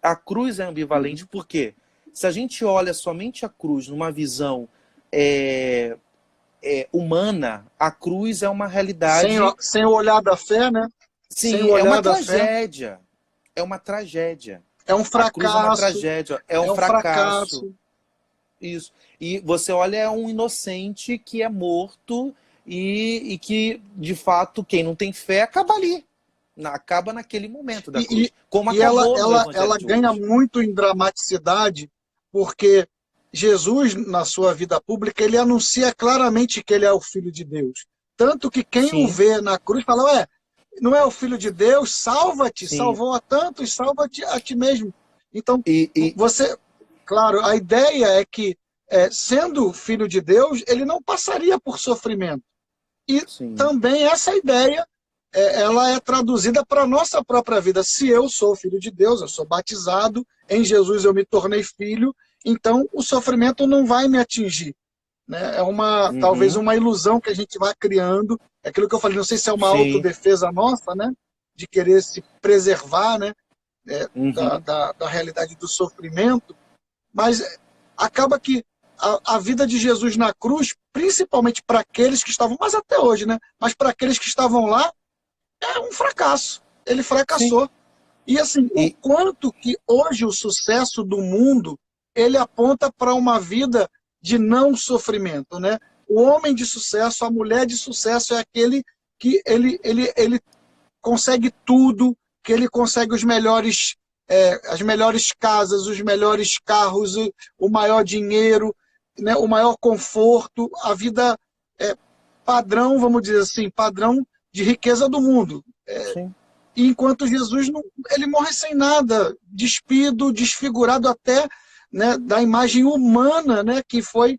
Speaker 1: A cruz é ambivalente
Speaker 2: Uhum.
Speaker 1: porque se a gente olha somente a cruz numa visão humana, a cruz é uma realidade,
Speaker 2: Sem o olhar da fé, né? Sem o
Speaker 1: sim, é uma
Speaker 2: olhar da fé,
Speaker 1: tragédia. É uma tragédia.
Speaker 2: é um
Speaker 1: A cruz é uma
Speaker 2: fracasso,
Speaker 1: tragédia, é um
Speaker 2: é um
Speaker 1: fracasso.
Speaker 2: fracasso.
Speaker 1: Isso. E você olha, é um inocente que é morto e que, de fato, quem não tem fé acaba ali. Acaba naquele momento da
Speaker 2: E, e,
Speaker 1: cruz. Como
Speaker 2: e ela,
Speaker 1: acabou no
Speaker 2: ela,
Speaker 1: Evangelho
Speaker 2: ela
Speaker 1: de
Speaker 2: ganha
Speaker 1: hoje.
Speaker 2: muito em dramaticidade, porque Jesus, na sua vida pública, ele anuncia claramente que ele é o Filho de Deus. Tanto que quem o
Speaker 1: Sim,
Speaker 2: vê na cruz fala, ué, não é o Filho de Deus? Salva-te,
Speaker 1: sim.
Speaker 2: salvou a tantos, salva-te a ti mesmo. Então,
Speaker 1: E
Speaker 2: você, claro, a ideia é que, sendo Filho de Deus, ele não passaria por sofrimento. E
Speaker 1: sim.
Speaker 2: também essa ideia, ela é traduzida para a nossa própria vida. Se eu sou filho de Deus, eu sou batizado, em Jesus eu me tornei filho, então o sofrimento não vai me atingir. Né? Talvez
Speaker 1: Uhum,
Speaker 2: uma ilusão que a gente vai criando. É aquilo que eu falei, não sei se é uma
Speaker 1: sim.
Speaker 2: autodefesa nossa, né? De querer se preservar, né?
Speaker 1: Uhum,
Speaker 2: Da realidade do sofrimento, mas acaba que a vida de Jesus na cruz, principalmente para aqueles que estavam, mas até hoje, né? Mas para aqueles que estavam lá, é um fracasso. Ele
Speaker 1: sim.
Speaker 2: fracassou. E assim, o
Speaker 1: E
Speaker 2: quanto que hoje o sucesso do mundo, ele aponta para uma vida de não sofrimento, né? O homem de sucesso, a mulher de sucesso é aquele que ele consegue tudo, que ele consegue as melhores casas, os melhores carros, o maior dinheiro, né, o maior conforto, a vida padrão, vamos dizer assim, padrão de riqueza do mundo.
Speaker 1: sim.
Speaker 2: E enquanto Jesus não, ele morre sem nada, despido, desfigurado até, né, da imagem humana, né, que foi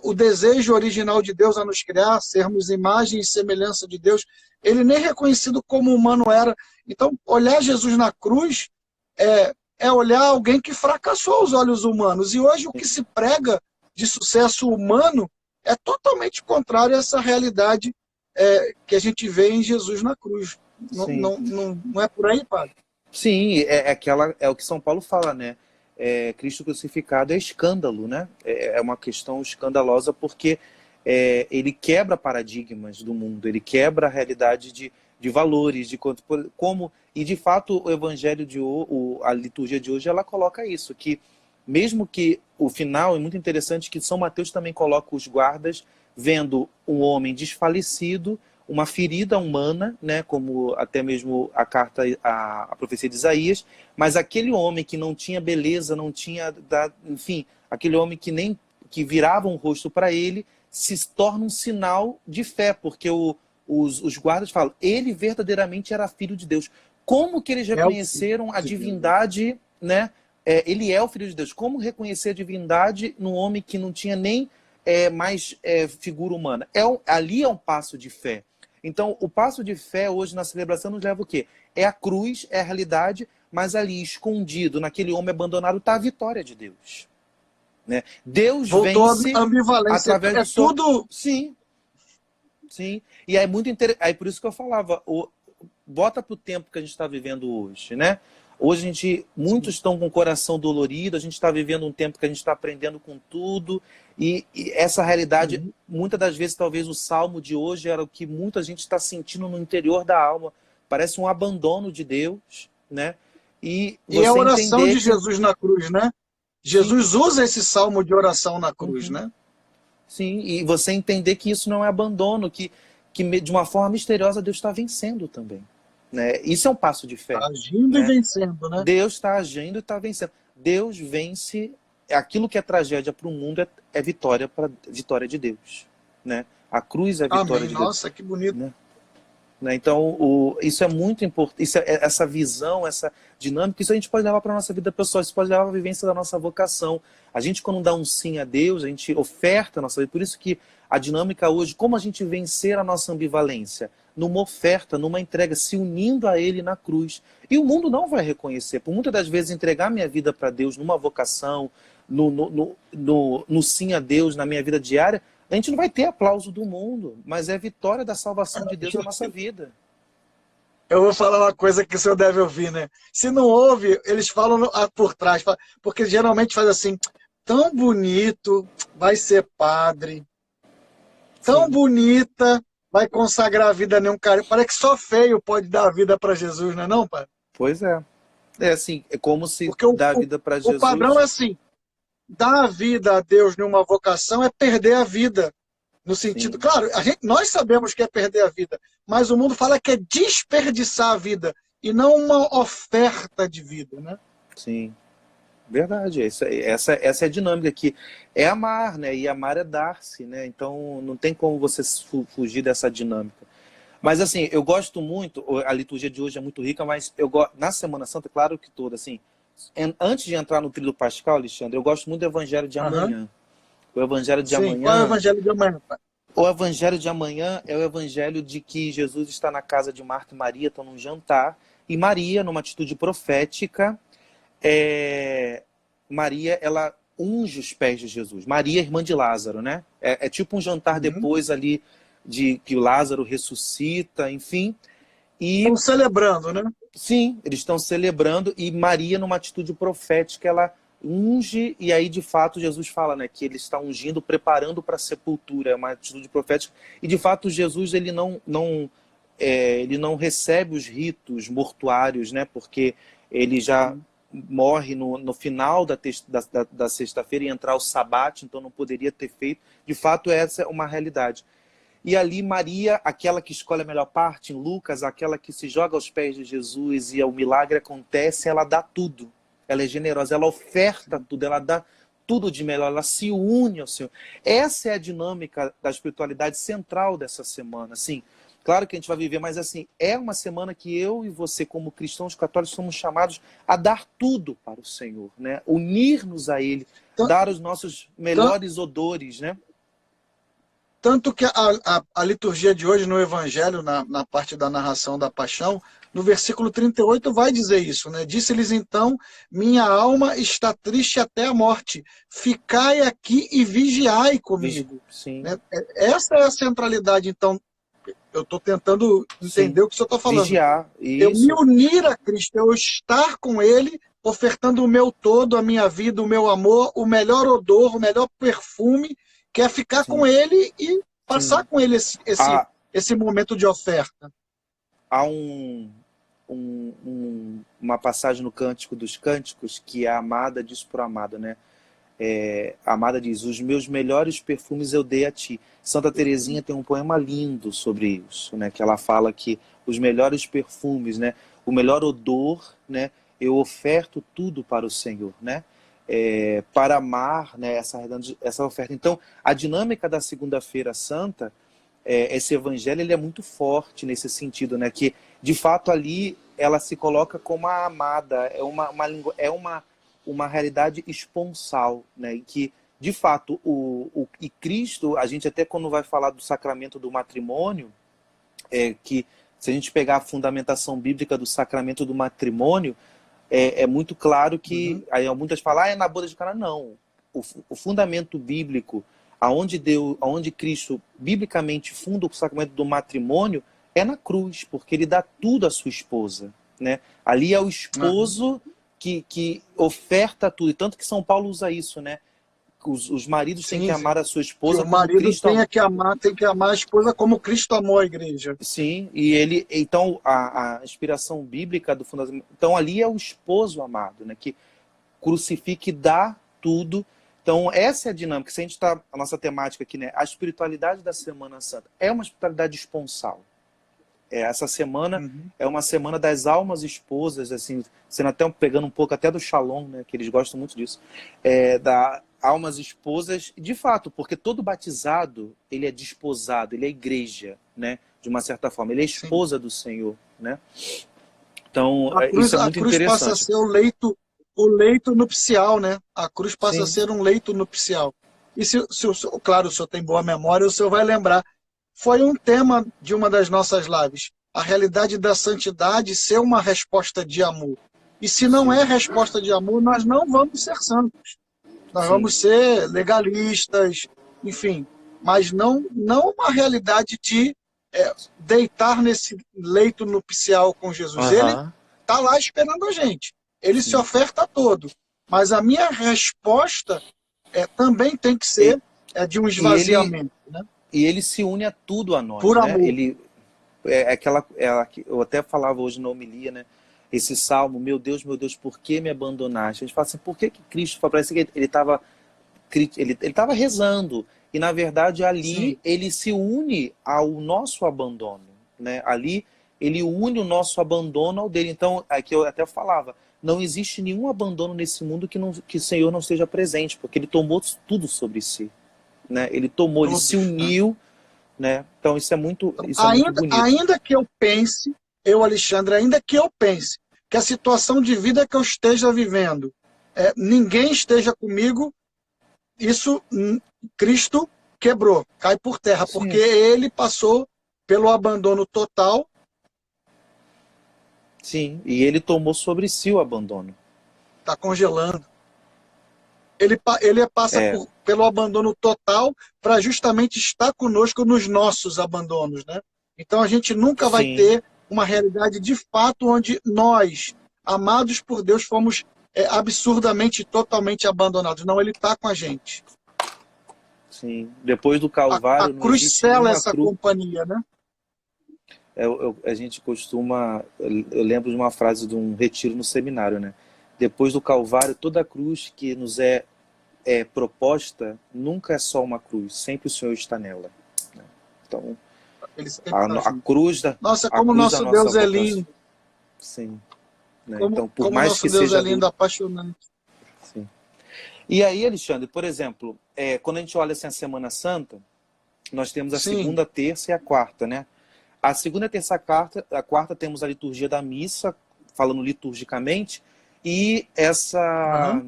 Speaker 2: o desejo original de Deus a nos criar, sermos imagem e semelhança de Deus, ele nem reconhecido como humano era. Então, olhar Jesus na cruz é olhar alguém que fracassou aos olhos humanos. E hoje o que se prega de sucesso humano é totalmente contrário a essa realidade que a gente vê em Jesus na cruz. Não,
Speaker 1: Sim.
Speaker 2: não é por aí, padre?
Speaker 1: Sim, é o que São Paulo fala, né? Cristo crucificado é escândalo, né? É uma questão escandalosa porque ele quebra paradigmas do mundo, ele quebra a realidade de valores, como e de fato o evangelho a liturgia de hoje, ela coloca isso, que mesmo que o final é muito interessante, que São Mateus também coloca os guardas vendo um homem desfalecido, uma ferida humana, né, como até mesmo a profecia de Isaías, mas aquele homem que não tinha beleza, não tinha, enfim, aquele homem que virava um rosto para ele, se torna um sinal de fé, porque os guardas falam, ele verdadeiramente era filho de Deus. Como que eles reconheceram a divindade, né? Ele é o filho de Deus. Como reconhecer a divindade num homem que não tinha nem mais figura humana? Ali é um passo de fé. Então, o passo de fé hoje na celebração nos leva o quê? É a cruz, é a realidade, mas ali, escondido, naquele homem abandonado, está a vitória de Deus. Né? Deus
Speaker 2: voltou
Speaker 1: vence
Speaker 2: a ambivalência.
Speaker 1: através
Speaker 2: tudo...
Speaker 1: Sim, sim. E é muito interessante. Aí por isso que eu falava, bota para o tempo que a gente está vivendo hoje, né? Hoje muitos estão com o coração dolorido, a gente está vivendo um tempo que a gente está aprendendo com tudo, e essa realidade, muitas das vezes, talvez o salmo de hoje era o que muita gente está sentindo no interior da alma. Parece um abandono de Deus, né?
Speaker 2: E a oração de Jesus na cruz, né? Jesus
Speaker 1: Sim.
Speaker 2: usa esse salmo de oração na cruz, né?
Speaker 1: Sim, e você entender que isso não é abandono, que de uma forma misteriosa Deus está vencendo também. Né? Isso é um passo de fé.
Speaker 2: Está agindo, né? E vencendo, né?
Speaker 1: Deus está agindo e está vencendo. Deus vence. Aquilo que é tragédia para o mundo é vitória de Deus. Né? A cruz é a vitória de Deus.
Speaker 2: Nossa, que bonito.
Speaker 1: Né? Então, isso é muito importante. Essa visão, essa dinâmica, isso a gente pode levar para a nossa vida pessoal, isso pode levar para a vivência da nossa vocação. A gente, quando dá um sim a Deus, a gente oferta a nossa vida. Por isso que a dinâmica hoje, como a gente vencer a nossa ambivalência? Numa oferta, numa entrega, se unindo a Ele na cruz. E o mundo não vai reconhecer. Por muitas das vezes, entregar minha vida para Deus numa vocação, no sim a Deus, na minha vida diária, a gente não vai ter aplauso do mundo, mas é a vitória da salvação de Deus na nossa vida.
Speaker 2: Eu vou falar uma coisa que o senhor deve ouvir, né? Se não ouve, eles falam por trás, porque geralmente faz assim, tão bonito, vai ser padre, tão bonita, vai consagrar a vida a nenhum cara. Parece que só feio pode dar a vida para Jesus, não é não, pai?
Speaker 1: Pois é. É assim, é como se
Speaker 2: porque
Speaker 1: dar a vida para Jesus...
Speaker 2: O padrão é assim, dar a vida a Deus numa vocação é perder a vida. No sentido, claro, nós sabemos que é perder a vida, mas o mundo fala que é desperdiçar a vida e não uma oferta de vida, né?
Speaker 1: Sim, verdade. Essa é a dinâmica aqui. É amar, né? E amar é dar-se, né? Então não tem como você fugir dessa dinâmica. Mas assim, eu gosto muito, a liturgia de hoje é muito rica, mas na Semana Santa, claro que toda, assim, antes de entrar no tríduo pascal, Alexandre, eu gosto muito do Evangelho de amanhã. O Evangelho de amanhã...
Speaker 2: Qual é o Evangelho de amanhã, pai?
Speaker 1: O Evangelho de amanhã é o Evangelho de que Jesus está na casa de Marta e Maria, estão num jantar, e Maria, numa atitude profética, Maria, ela unge os pés de Jesus. Maria, irmã de Lázaro, né? É tipo um jantar depois ali, de que o Lázaro ressuscita, enfim.
Speaker 2: Estão celebrando, né?
Speaker 1: Sim, eles estão celebrando, e Maria, numa atitude profética, ela unge, e aí de fato Jesus fala, né, que ele está ungindo, preparando para a sepultura, é uma atitude profética, e de fato Jesus ele não recebe os ritos mortuários, né, porque ele já morre no final da sexta-feira e entrar o sabate, então não poderia ter feito. De fato, essa é uma realidade. E ali Maria, aquela que escolhe a melhor parte, em Lucas, aquela que se joga aos pés de Jesus e o milagre acontece, ela dá tudo. Ela é generosa, ela oferta tudo, ela dá tudo de melhor, ela se une ao Senhor. Essa é a dinâmica da espiritualidade central dessa semana. Assim, claro que a gente vai viver, mas assim, é uma semana que eu e você, como cristãos católicos, somos chamados a dar tudo para o Senhor, né? Unir-nos a Ele, dar os nossos melhores odores, né?
Speaker 2: Tanto que a liturgia de hoje no Evangelho, na parte da narração da paixão, no versículo 38 vai dizer isso, né? Disse-lhes então, minha alma está triste até a morte, ficai aqui e vigiai comigo.
Speaker 1: Sim.
Speaker 2: Né? Essa é a centralidade, então, eu estou tentando entender o que o senhor está falando.
Speaker 1: Vigiar, isso.
Speaker 2: Eu me unir a Cristo, eu estar com Ele, ofertando o meu todo, a minha vida, o meu amor, o melhor odor, o melhor perfume, que é ficar com Ele e passar com Ele esse momento de oferta.
Speaker 1: Há uma passagem no Cântico dos Cânticos que a amada diz para o amado, né? A amada diz, os meus melhores perfumes eu dei a ti. Santa Teresinha tem um poema lindo sobre isso, né? Que ela fala que os melhores perfumes, né? O melhor odor, né? Eu oferto tudo para o Senhor, né? Para amar, né? Essa oferta. Então, a dinâmica da Segunda-feira Santa, esse evangelho, ele é muito forte nesse sentido, né? Que, de fato, ali ela se coloca como a amada, uma realidade esponsal, né? E que, de fato, e Cristo, a gente até quando vai falar do sacramento do matrimônio, que se a gente pegar a fundamentação bíblica do sacramento do matrimônio, é muito claro que, aí muitas falam, é na boda de Caná. Não. O fundamento bíblico, aonde Cristo biblicamente funda o sacramento do matrimônio, é na cruz, porque ele dá tudo à sua esposa, né? Ali é o esposo que oferta tudo, e tanto que São Paulo usa isso, né? Os maridos têm que amar a sua esposa
Speaker 2: como Cristo amou. Tem que amar a esposa como Cristo amou a igreja.
Speaker 1: Sim, e então a inspiração bíblica do fundamento, então ali é o esposo amado, né? Que crucifica e dá tudo. Então essa é a dinâmica. Se a gente está, a nossa temática aqui, né? A espiritualidade da Semana Santa é uma espiritualidade esponsal. Essa semana é uma semana das almas esposas, assim, sendo até pegando um pouco até do Shalom, né, que eles gostam muito disso, da almas esposas, de fato, porque todo batizado, ele é desposado, ele é igreja, né, de uma certa forma, ele é esposa do Senhor, né. Então, isso é muito interessante. A cruz
Speaker 2: passa a ser o leito nupcial, né, a cruz passa a ser um leito nupcial. E claro, o senhor tem boa memória, o senhor vai lembrar. Foi um tema de uma das nossas lives. A realidade da santidade ser uma resposta de amor. E se não é resposta de amor, nós não vamos ser santos. Nós vamos ser legalistas, enfim. Mas não uma realidade de deitar nesse leito nupcial com Jesus. Ele está lá esperando a gente. Ele se oferta todo. Mas a minha resposta também tem que ser de um esvaziamento, né?
Speaker 1: E ele se une a tudo a nós,
Speaker 2: por
Speaker 1: né?
Speaker 2: Amor.
Speaker 1: Ele eu até falava hoje na homilia, né? Esse salmo, meu Deus, por que me abandonaste? A gente fala assim, por que Cristo, parece que ele estava rezando, e na verdade ali ele se une ao nosso abandono, né? Ali ele une o nosso abandono ao dele. Então, aqui eu até falava, não existe nenhum abandono nesse mundo que o Senhor não esteja presente, porque ele tomou tudo sobre si. Né? Ele tomou, ele se uniu, né? Então isso é muito bonito.
Speaker 2: Ainda que eu pense, Alexandre, que a situação de vida que eu esteja vivendo, ninguém esteja comigo, isso Cristo quebrou, cai por terra, porque ele passou pelo abandono total.
Speaker 1: Sim, e ele tomou sobre si o abandono.
Speaker 2: Está congelando. Ele passa pelo abandono total para justamente estar conosco nos nossos abandonos, né? Então a gente nunca vai ter uma realidade de fato onde nós, amados por Deus, fomos absurdamente, totalmente abandonados. Não, ele está com a gente.
Speaker 1: Sim, depois do Calvário...
Speaker 2: A cruz sela essa companhia, né?
Speaker 1: A gente costuma... Eu lembro de uma frase de um retiro no seminário, né? Depois do Calvário, toda a cruz que nos é proposta nunca é só uma cruz, sempre o Senhor está nela. Né? Então, a cruz da
Speaker 2: Nossa, como nosso Deus é lindo.
Speaker 1: Sim. Né?
Speaker 2: Como,
Speaker 1: então, por
Speaker 2: como
Speaker 1: mais
Speaker 2: nosso
Speaker 1: que
Speaker 2: Deus
Speaker 1: seja
Speaker 2: é lindo, apaixonante.
Speaker 1: Sim. E aí, Alexandre, por exemplo, quando a gente olha assim a Semana Santa, nós temos a segunda, terça e a quarta, né? A segunda, terça, a quarta temos a liturgia da missa, falando liturgicamente, e essa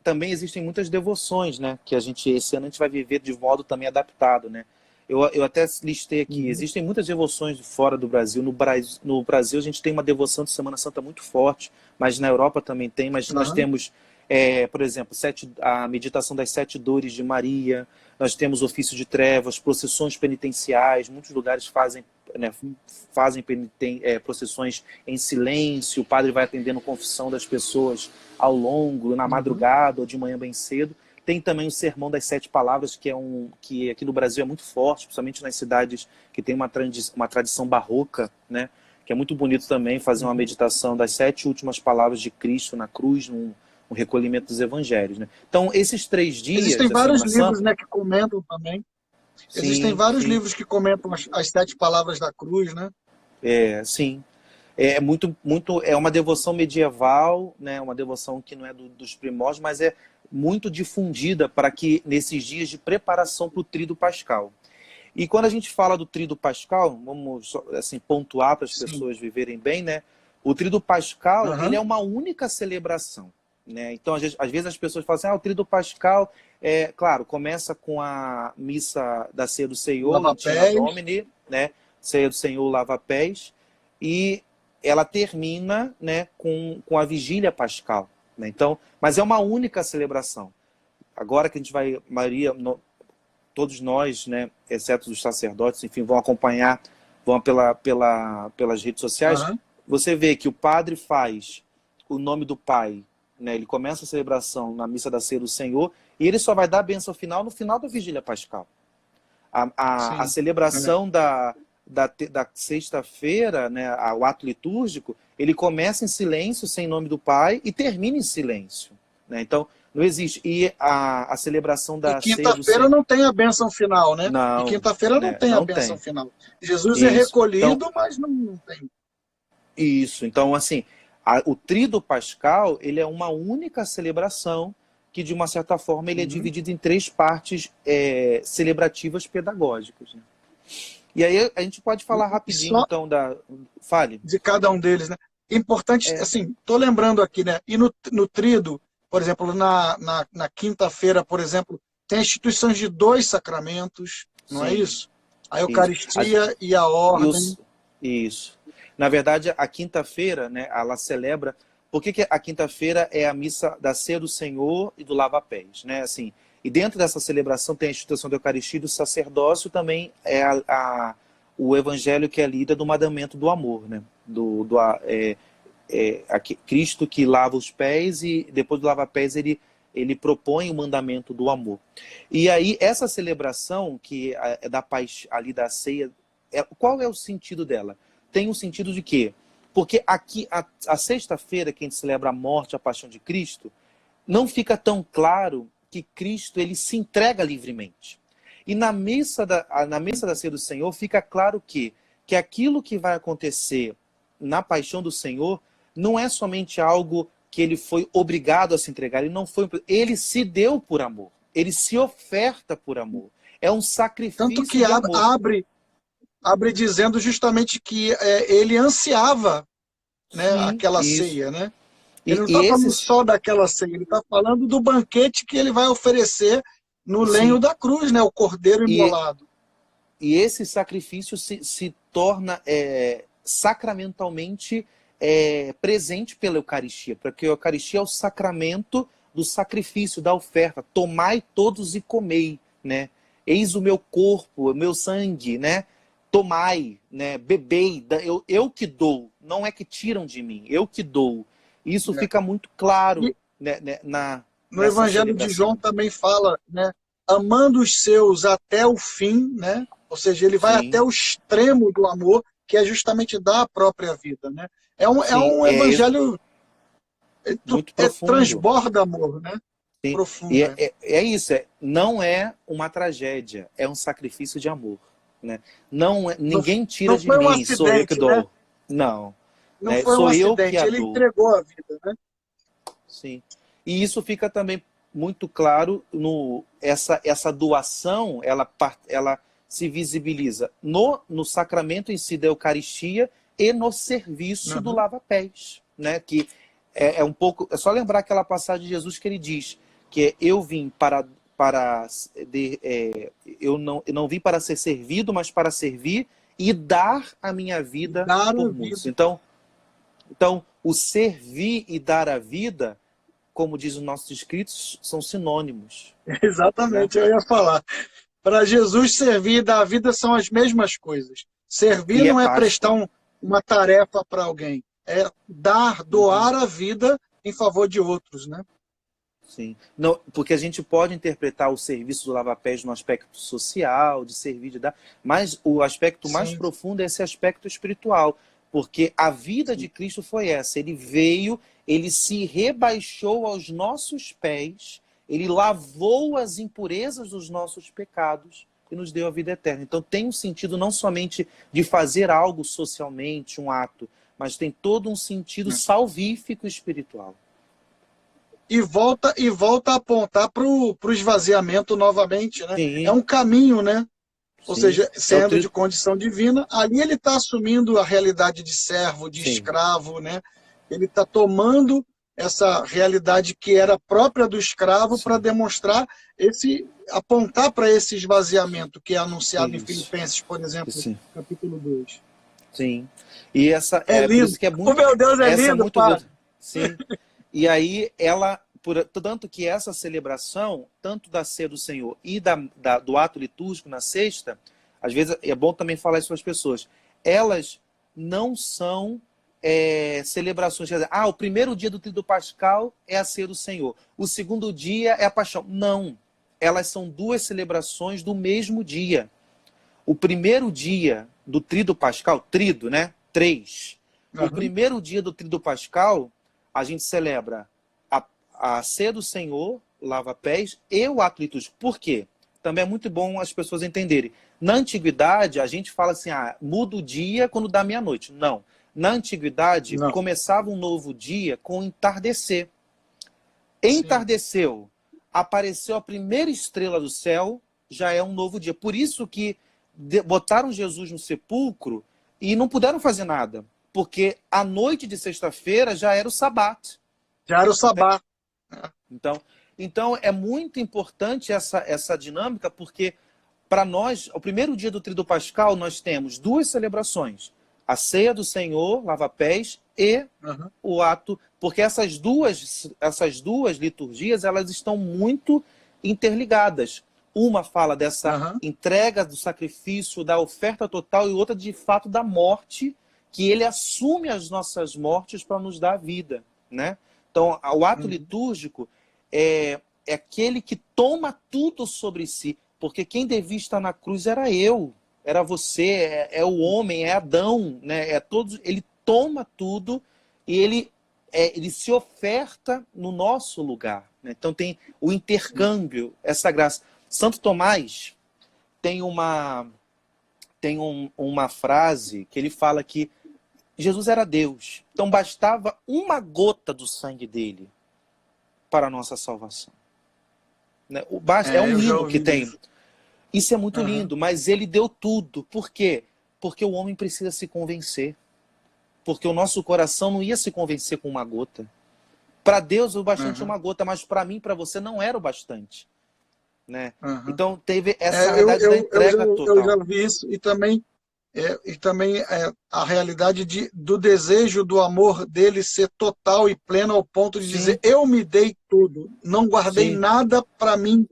Speaker 1: também existem muitas devoções, né? Que esse ano a gente vai viver de modo também adaptado, né? Eu até listei aqui,
Speaker 2: Uhum.
Speaker 1: existem muitas devoções fora do Brasil. No Brasil a gente tem uma devoção de Semana Santa muito forte, mas na Europa também tem. Mas nós
Speaker 2: Aham.
Speaker 1: temos, por exemplo, a meditação das 7 dores de Maria, nós temos ofício de trevas, procissões penitenciais, muitos lugares fazem, né, procissões em silêncio, o padre vai atendendo confissão das pessoas ao longo, na
Speaker 2: Uhum.
Speaker 1: madrugada ou de manhã bem cedo. Tem também o Sermão das 7 Palavras, que aqui no Brasil é muito forte, principalmente nas cidades que tem uma tradição barroca, né? Que é muito bonito também fazer uma
Speaker 2: Uhum.
Speaker 1: meditação das 7 últimas palavras de Cristo na cruz, no recolhimento dos evangelhos, né? Então, esses 3 dias
Speaker 2: Existem
Speaker 1: da
Speaker 2: vários
Speaker 1: Semana
Speaker 2: livros,
Speaker 1: Santa,
Speaker 2: né, que comentam também. Existem
Speaker 1: sim,
Speaker 2: vários
Speaker 1: sim,
Speaker 2: livros que comentam as 7 palavras da cruz, né?
Speaker 1: sim. É uma devoção medieval, né? Uma devoção que não é dos primórdios, mas é muito difundida para que nesses dias de preparação para o Tríduo Pascal. E quando a gente fala do Tríduo Pascal, vamos assim pontuar para as
Speaker 2: Sim.
Speaker 1: pessoas viverem bem, né? O Tríduo Pascal, ele é
Speaker 2: Aham.
Speaker 1: uma única celebração, né? Então, às vezes as pessoas falam assim, o Tríduo Pascal, claro, começa com a missa da Ceia do Senhor, Latina
Speaker 2: Lava-pés.
Speaker 1: Domini, né? Ceia do Senhor, Lava-Pés, e ela termina, né, com a Vigília Pascal, né? Então, mas é uma única celebração. Agora que a gente vai, todos nós, né, exceto os sacerdotes, enfim, vão acompanhar, vão pelas redes sociais,
Speaker 2: Aham.
Speaker 1: você vê que o padre faz o nome do Pai, né, ele começa a celebração na missa da Ceia do Senhor, e ele só vai dar a bênção final no final da Vigília Pascal. A
Speaker 2: Sim. É.
Speaker 1: celebração da sexta-feira, né, o ato litúrgico, ele começa em silêncio, sem nome do Pai, e termina em silêncio, né? Então, não existe. E a celebração
Speaker 2: E
Speaker 1: da ceia do
Speaker 2: quinta-feira
Speaker 1: Senhor.
Speaker 2: não tem a bênção final, né? E
Speaker 1: Não,
Speaker 2: quinta-feira não
Speaker 1: né?
Speaker 2: tem a
Speaker 1: Não
Speaker 2: bênção
Speaker 1: tem.
Speaker 2: final. Jesus é
Speaker 1: Isso. Então,
Speaker 2: recolhido, mas não tem.
Speaker 1: isso. Então, assim, o Tríduo Pascal, ele é uma única celebração que, de uma certa forma, ele é
Speaker 2: Uhum.
Speaker 1: dividido em 3 partes celebrativas pedagógicas, né? E aí a gente pode falar
Speaker 2: E
Speaker 1: rapidinho,
Speaker 2: só
Speaker 1: então, Fale.
Speaker 2: de cada um deles, né? Importante,
Speaker 1: É,
Speaker 2: assim, tô lembrando aqui, né? E no Tríduo, por exemplo, na quinta-feira, por exemplo, tem instituições de 2 sacramentos, não é
Speaker 1: sim,
Speaker 2: isso? A
Speaker 1: isso.
Speaker 2: Eucaristia e a
Speaker 1: E
Speaker 2: ordem.
Speaker 1: isso. Na verdade, a quinta-feira, né, ela celebra. Por que a quinta-feira é a missa da Ceia do Senhor e do Lava-Pés, né? Assim, e dentro dessa celebração tem a instituição da Eucaristia e do sacerdócio, também é o evangelho que é lida do mandamento do amor, né? Cristo que lava os pés e depois do lava-pés ele propõe o mandamento do amor. E aí essa celebração que é ali da ceia, qual é o sentido dela? Tem um sentido de quê? Porque aqui a sexta-feira que a gente celebra a morte, a paixão de Cristo, não fica tão claro que Cristo ele se entrega livremente. E na missa da ceia do Senhor fica claro que aquilo que vai acontecer na paixão do Senhor não é somente algo que ele foi obrigado a se entregar, ele se deu por amor, ele se oferta por amor. É um
Speaker 2: Tanto
Speaker 1: sacrifício
Speaker 2: que
Speaker 1: de amor.
Speaker 2: abre dizendo justamente que ele ansiava, né,
Speaker 1: Sim,
Speaker 2: aquela
Speaker 1: isso.
Speaker 2: ceia, né? Ele
Speaker 1: E,
Speaker 2: não
Speaker 1: e
Speaker 2: está falando
Speaker 1: esses,
Speaker 2: só daquela ceia, ele está falando do banquete que ele vai oferecer no lenho
Speaker 1: sim,
Speaker 2: da cruz, né? O cordeiro
Speaker 1: e,
Speaker 2: imolado.
Speaker 1: e esse sacrifício se torna sacramentalmente presente pela Eucaristia, porque a Eucaristia é o sacramento do sacrifício, da oferta. Tomai todos e comei, né? Eis o meu corpo, o meu sangue, né? Tomai, né? Bebei, eu que dou, não é que tiram de mim, eu que dou. Isso
Speaker 2: Né?
Speaker 1: fica muito claro,
Speaker 2: E
Speaker 1: né,
Speaker 2: no
Speaker 1: nessa
Speaker 2: Evangelho de João
Speaker 1: celebração.
Speaker 2: também fala, né? Amando os seus até o fim, né? Ou seja, ele vai até
Speaker 1: Sim,
Speaker 2: o extremo do amor, que é justamente dar a própria vida, né? É
Speaker 1: sim,
Speaker 2: um evangelho
Speaker 1: muito profundo.
Speaker 2: transborda amor, né?
Speaker 1: Sim. E
Speaker 2: Profundo, é.
Speaker 1: é isso, não é uma tragédia, é um sacrifício de amor. Né? Não,
Speaker 2: Não,
Speaker 1: ninguém tira
Speaker 2: não
Speaker 1: de
Speaker 2: foi um
Speaker 1: mim, sou eu que
Speaker 2: acidente, né?
Speaker 1: dou. Não,
Speaker 2: Não
Speaker 1: né?
Speaker 2: foi um
Speaker 1: Sou eu que
Speaker 2: acidente,
Speaker 1: a
Speaker 2: ele
Speaker 1: dou.
Speaker 2: entregou a vida, né?
Speaker 1: Sim. E isso fica também muito claro essa doação, ela se visibiliza no sacramento em si da Eucaristia e no serviço do
Speaker 2: Uhum.
Speaker 1: lava-pés, né? Que é um pouco, é só lembrar aquela passagem de Jesus que ele diz que é eu vim eu não vim para ser servido, mas para servir e dar a minha vida
Speaker 2: Dar a
Speaker 1: por muitos.
Speaker 2: vida.
Speaker 1: Então, o servir e dar a vida, como diz os nossos escritos, são sinônimos, né?
Speaker 2: Exatamente, eu ia falar. Para Jesus, servir e dar a vida são as mesmas coisas. Servir
Speaker 1: E é
Speaker 2: não é prestar
Speaker 1: Páscoa.
Speaker 2: uma tarefa para alguém, é dar,
Speaker 1: Uhum.
Speaker 2: doar a vida em favor de outros, né?
Speaker 1: Sim. Não, porque a gente pode interpretar o serviço do lava-pés no aspecto social, de servir, de dar, mas o aspecto mais
Speaker 2: Sim,
Speaker 1: profundo é esse aspecto espiritual, porque a vida de
Speaker 2: sim.
Speaker 1: Cristo foi essa. Ele veio, ele se rebaixou aos nossos pés, ele lavou as impurezas dos nossos pecados e nos deu a vida eterna. Então tem um sentido não somente de fazer algo socialmente, um ato, mas tem todo um sentido salvífico espiritual.
Speaker 2: E volta a apontar para o esvaziamento novamente, né? É
Speaker 1: Sim,
Speaker 2: um caminho, né? Ou
Speaker 1: sim.
Speaker 2: seja,
Speaker 1: É o
Speaker 2: sendo de
Speaker 1: tri...
Speaker 2: condição divina, ali ele está assumindo a realidade de servo, de
Speaker 1: Sim,
Speaker 2: escravo, né? Ele está tomando essa realidade que era própria do escravo para
Speaker 1: sim.
Speaker 2: demonstrar apontar para esse esvaziamento que é anunciado em
Speaker 1: Isso.
Speaker 2: Filipenses, por exemplo,
Speaker 1: Sim.
Speaker 2: capítulo 2.
Speaker 1: Sim. E essa
Speaker 2: É
Speaker 1: é por
Speaker 2: lindo.
Speaker 1: isso que é
Speaker 2: O
Speaker 1: muito,
Speaker 2: meu Deus é
Speaker 1: essa é
Speaker 2: lindo,
Speaker 1: muito
Speaker 2: pá.
Speaker 1: doida. Sim. E aí ela, tanto que essa celebração, tanto da ceia do Senhor e do ato litúrgico na sexta, às vezes é bom também falar isso para as pessoas. Elas não são celebrações. Quer dizer, o primeiro dia do Tríduo Pascal é a ceia do Senhor. O segundo dia é a paixão. Não. Elas são duas celebrações do mesmo dia. O primeiro dia do Tríduo Pascal, trido, né? 3. O
Speaker 2: Aham.
Speaker 1: primeiro dia do Tríduo Pascal, a gente celebra a ceia do Senhor, lava-pés e o ato litúrgico. Por quê? Também é muito bom as pessoas entenderem. Na antiguidade, a gente fala assim, muda o dia quando dá meia-noite. Não. Na antiguidade,
Speaker 2: Não.
Speaker 1: começava um novo dia com entardecer.
Speaker 2: Sim.
Speaker 1: Entardeceu, apareceu a primeira estrela do céu, já é um novo dia. Por isso que botaram Jesus no sepulcro e não puderam fazer nada, porque a noite de sexta-feira já era o sabat.
Speaker 2: Já era o sabá.
Speaker 1: Então, então é muito importante essa dinâmica, porque para nós, o primeiro dia do Tríduo Pascal, nós temos duas celebrações: a ceia do Senhor, lava-pés, e
Speaker 2: Aham.
Speaker 1: o ato, porque essas duas liturgias, elas estão muito interligadas. Uma fala dessa
Speaker 2: Aham.
Speaker 1: entrega do sacrifício, da oferta total, e outra de fato da morte, que ele assume as nossas mortes para nos dar a vida, né? Então, o ato
Speaker 2: Uhum.
Speaker 1: litúrgico é aquele que toma tudo sobre si, porque quem devia estar na cruz era eu, era você, é o homem, é Adão, né? Ele toma tudo e ele se oferta no nosso lugar, né? Então tem o
Speaker 2: Sim.
Speaker 1: intercâmbio, essa graça. Santo Tomás tem uma frase que ele fala que Jesus era Deus, então bastava uma gota do sangue dele para a nossa salvação, né? É um
Speaker 2: Eu já
Speaker 1: hino que
Speaker 2: ouvi
Speaker 1: tem.
Speaker 2: isso.
Speaker 1: Isso é muito
Speaker 2: Aham.
Speaker 1: lindo, mas ele deu tudo. Por quê? Porque o homem precisa se convencer. Porque o nosso coração não ia se convencer com uma gota. Para Deus o bastante é
Speaker 2: Aham.
Speaker 1: uma gota, mas para mim, para você não era o bastante, né?
Speaker 2: Aham.
Speaker 1: Então teve essa
Speaker 2: É, eu,
Speaker 1: realidade da
Speaker 2: eu, eu, já,
Speaker 1: entrega
Speaker 2: eu já
Speaker 1: total.
Speaker 2: vi isso e também a realidade do desejo do amor dele ser total e pleno ao ponto de dizer:
Speaker 1: Sim,
Speaker 2: eu me dei tudo, não guardei
Speaker 1: sim,
Speaker 2: nada para mim,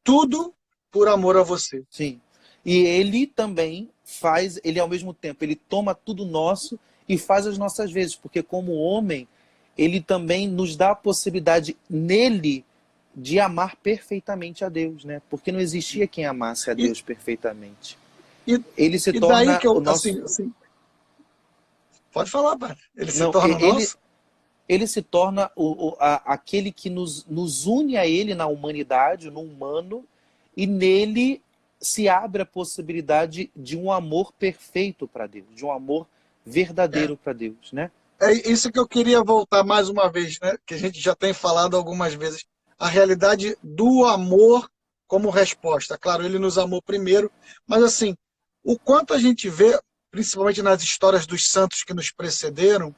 Speaker 2: tudo por amor a você.
Speaker 1: sim. E ele também faz, ele ao mesmo tempo, ele toma tudo nosso e faz as nossas vezes, porque como homem, ele também nos dá a possibilidade nele de amar perfeitamente a Deus, né? Porque não existia quem amasse a
Speaker 2: E,
Speaker 1: Deus perfeitamente.
Speaker 2: e,
Speaker 1: Ele se
Speaker 2: e daí
Speaker 1: torna
Speaker 2: que
Speaker 1: o
Speaker 2: eu,
Speaker 1: nosso.
Speaker 2: assim, pode falar, pai. Ele se
Speaker 1: Não,
Speaker 2: torna
Speaker 1: ele,
Speaker 2: nosso?
Speaker 1: ele se torna aquele que nos une a ele na humanidade, no humano, e nele se abre a possibilidade de um amor perfeito para Deus, de um amor
Speaker 2: É.
Speaker 1: verdadeiro para Deus, né?
Speaker 2: É isso que eu queria voltar mais uma vez, né? Que a gente já tem falado algumas vezes. A realidade do amor como resposta. Claro, ele nos amou primeiro, mas assim, o quanto a gente vê, principalmente nas histórias dos santos que nos precederam,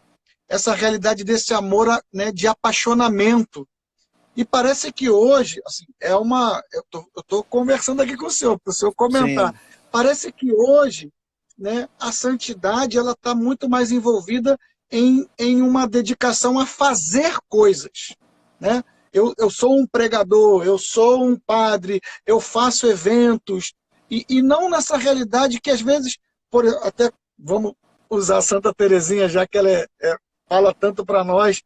Speaker 2: essa realidade desse amor, né, de apaixonamento. E parece que hoje, assim, eu tô conversando aqui com o senhor, para o senhor comentar.
Speaker 1: Sim.
Speaker 2: Parece que hoje, né, a santidade ela está muito mais envolvida em uma dedicação a fazer coisas, né? Eu sou um pregador, eu sou um padre, eu faço eventos, e não nessa realidade que às vezes, até vamos usar a Santa Teresinha, já que ela fala tanto para nós,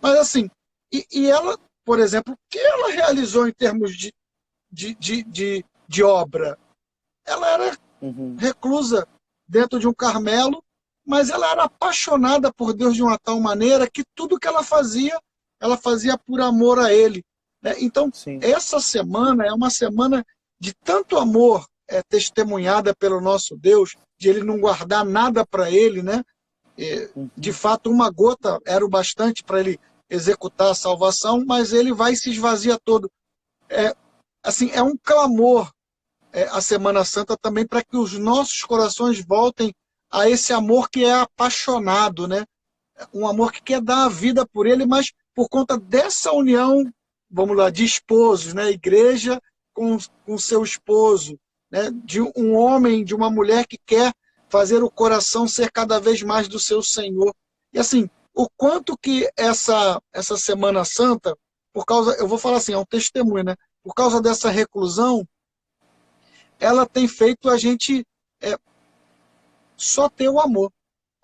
Speaker 2: mas assim, e ela, por exemplo, o que ela realizou em termos de obra? Ela era
Speaker 1: Uhum.
Speaker 2: reclusa dentro de um Carmelo, mas ela era apaixonada por Deus de uma tal maneira que tudo que ela fazia por amor a Ele, né? Então,
Speaker 1: Sim.
Speaker 2: essa semana é uma semana de tanto amor testemunhada pelo nosso Deus, de Ele não guardar nada para Ele, né? De
Speaker 1: Uhum.
Speaker 2: fato, uma gota era o bastante para Ele executar a salvação, mas Ele vai e se esvazia todo. É, assim, é um clamor a Semana Santa também para que os nossos corações voltem a esse amor que é apaixonado, né? Um amor que quer dar a vida por ele, mas por conta dessa união, vamos lá, de esposos, né? Igreja com seu esposo, né? De um homem, de uma mulher que quer fazer o coração ser cada vez mais do seu Senhor. E assim, o quanto que essa Semana Santa, por causa, eu vou falar assim, é um testemunho, né? Por causa dessa reclusão, ela tem feito a gente é, só ter o amor.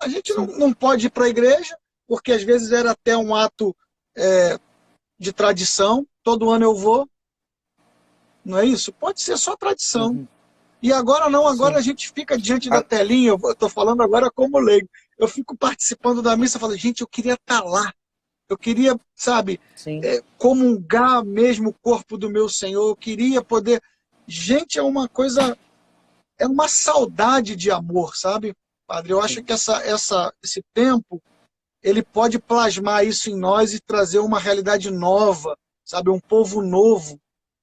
Speaker 2: A gente
Speaker 1: Sim.
Speaker 2: não pode ir para a igreja, porque às vezes era até um ato é, de tradição. Todo ano eu vou, não é isso? Pode ser só tradição.
Speaker 1: Uhum.
Speaker 2: E agora não, agora
Speaker 1: Sim.
Speaker 2: a gente fica diante da
Speaker 1: Ah,
Speaker 2: telinha, eu estou falando agora como leigo. Eu fico participando da missa, falando, gente, eu queria estar lá. Eu queria, sabe,
Speaker 1: sim.
Speaker 2: comungar mesmo o corpo do meu Senhor. Eu queria poder. Gente, é uma coisa, é uma saudade de amor, sabe, padre? Eu acho
Speaker 1: Sim.
Speaker 2: que esse tempo ele pode plasmar isso em nós e trazer uma realidade nova, sabe, um povo novo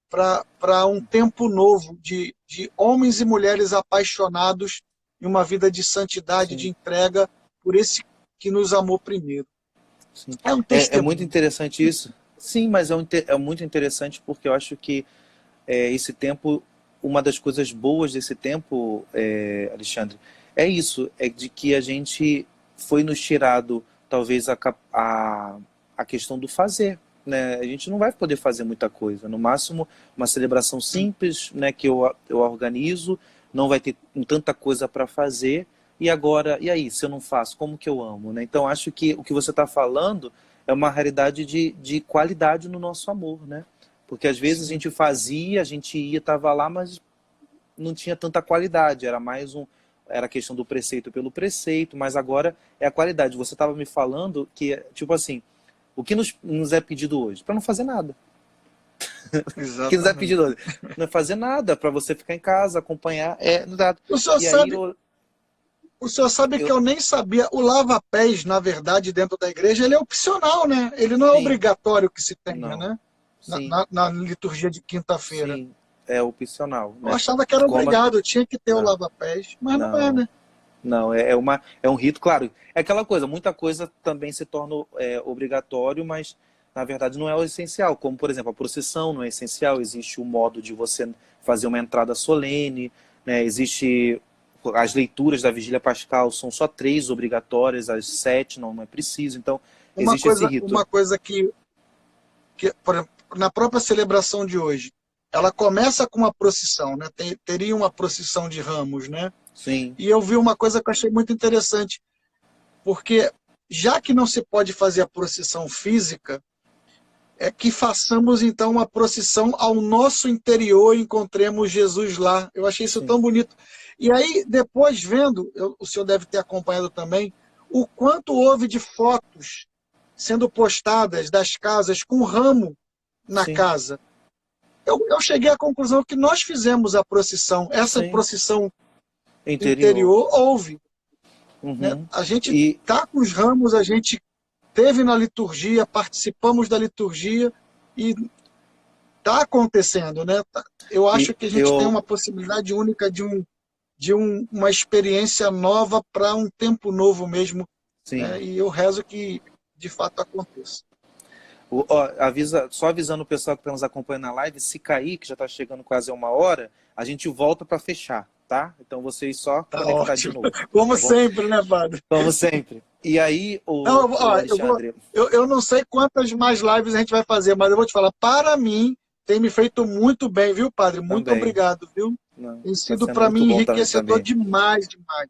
Speaker 2: para um tempo novo de homens e mulheres apaixonados em uma vida de santidade, de
Speaker 1: Sim.
Speaker 2: entrega por esse que nos amou primeiro.
Speaker 1: Sim.
Speaker 2: É um
Speaker 1: É muito
Speaker 2: testemunho.
Speaker 1: interessante isso. Sim, mas é muito interessante porque eu acho que esse tempo, uma das coisas boas desse tempo, Alexandre, é isso, é de que a gente foi nos tirado talvez a questão do fazer, né? A gente não vai poder fazer muita coisa, no máximo uma celebração simples, né, que eu organizo, não vai ter tanta coisa para fazer, e agora, e aí, se eu não faço, como que eu amo, né? Então acho que o que você está falando é uma realidade de qualidade no nosso amor, né? Porque às vezes a
Speaker 2: Sim,
Speaker 1: gente fazia, a gente ia, estava lá, mas não tinha tanta qualidade. Era mais era a questão do preceito pelo preceito, mas agora é a qualidade. Você estava me falando que, tipo assim, o que nos é pedido hoje? Para não fazer nada. O que nos é
Speaker 2: exatamente.
Speaker 1: pedido hoje? Não é fazer nada, para você ficar em casa, acompanhar.
Speaker 2: O senhor
Speaker 1: E aí
Speaker 2: sabe, o senhor sabe que
Speaker 1: eu
Speaker 2: eu nem sabia, o lava-pés, na verdade, dentro da igreja, ele é opcional, né? Ele não é
Speaker 1: sim,
Speaker 2: obrigatório que se tenha,
Speaker 1: não,
Speaker 2: né?
Speaker 1: sim,
Speaker 2: Na liturgia de quinta-feira.
Speaker 1: sim, é opcional,
Speaker 2: Eu
Speaker 1: né?
Speaker 2: achava que era
Speaker 1: Como,
Speaker 2: obrigado, tinha que ter o
Speaker 1: não,
Speaker 2: lava-pés, mas não é,
Speaker 1: não.
Speaker 2: né?
Speaker 1: Não, é um rito, claro. É aquela coisa, muita coisa também se torna obrigatório, mas na verdade não é o essencial. Como, por exemplo, a procissão não é essencial, existe o modo de você fazer uma entrada solene, né? Existe as leituras da Vigília Pascal, são só 3 obrigatórias, as 7 não é preciso. Então, existe esse rito.
Speaker 2: Uma coisa que, por exemplo, na própria celebração de hoje, ela começa com uma procissão, né? Teria uma procissão de ramos, né?
Speaker 1: Sim,
Speaker 2: E eu vi uma coisa que eu achei muito interessante, porque já que não se pode fazer a procissão física, é que façamos então uma procissão ao nosso interior e encontremos Jesus lá. Eu achei isso
Speaker 1: sim,
Speaker 2: tão bonito. E aí, depois vendo, o senhor deve ter acompanhado também, o quanto houve de fotos sendo postadas das casas com ramo na
Speaker 1: sim,
Speaker 2: casa. Eu cheguei à conclusão que nós fizemos a procissão. Essa
Speaker 1: sim,
Speaker 2: procissão do
Speaker 1: interior.
Speaker 2: interior houve. Né?
Speaker 1: Uhum.
Speaker 2: A gente
Speaker 1: E,
Speaker 2: está com os ramos, a gente teve na liturgia, participamos da liturgia e está acontecendo, né? Eu
Speaker 1: e
Speaker 2: acho que a gente tem
Speaker 1: eu,
Speaker 2: uma possibilidade única uma experiência nova para um tempo novo mesmo,
Speaker 1: sim.
Speaker 2: né? E eu rezo que de fato aconteça.
Speaker 1: Só avisando o pessoal que está nos acompanhando na live, se cair, que já está chegando quase a 1 hora, a gente volta para fechar, tá? Então vocês só
Speaker 2: Tá
Speaker 1: conectar de
Speaker 2: ótimo.
Speaker 1: novo,
Speaker 2: Como
Speaker 1: tá bom?
Speaker 2: sempre, né, padre?
Speaker 1: Como sempre. E aí,
Speaker 2: Não,
Speaker 1: o
Speaker 2: ó,
Speaker 1: Alexandre...
Speaker 2: eu não sei quantas mais lives a gente vai fazer, mas eu vou te falar, para mim, tem me feito muito bem, viu, padre? Muito
Speaker 1: Também.
Speaker 2: obrigado, viu?
Speaker 1: Não,
Speaker 2: Tem
Speaker 1: tá
Speaker 2: sido
Speaker 1: sendo
Speaker 2: para
Speaker 1: muito
Speaker 2: mim
Speaker 1: bom
Speaker 2: enriquecedor
Speaker 1: também.
Speaker 2: demais, demais.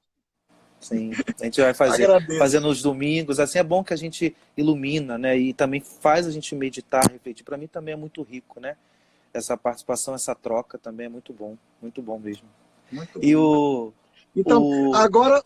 Speaker 1: Sim, a gente vai fazer
Speaker 2: Agradeço.
Speaker 1: nos domingos, assim, é bom que a gente ilumina, né, e também faz a gente meditar, refletir. Para mim também é muito rico, né, essa participação, essa troca também é muito bom mesmo.
Speaker 2: Muito
Speaker 1: E
Speaker 2: bom. Então, agora,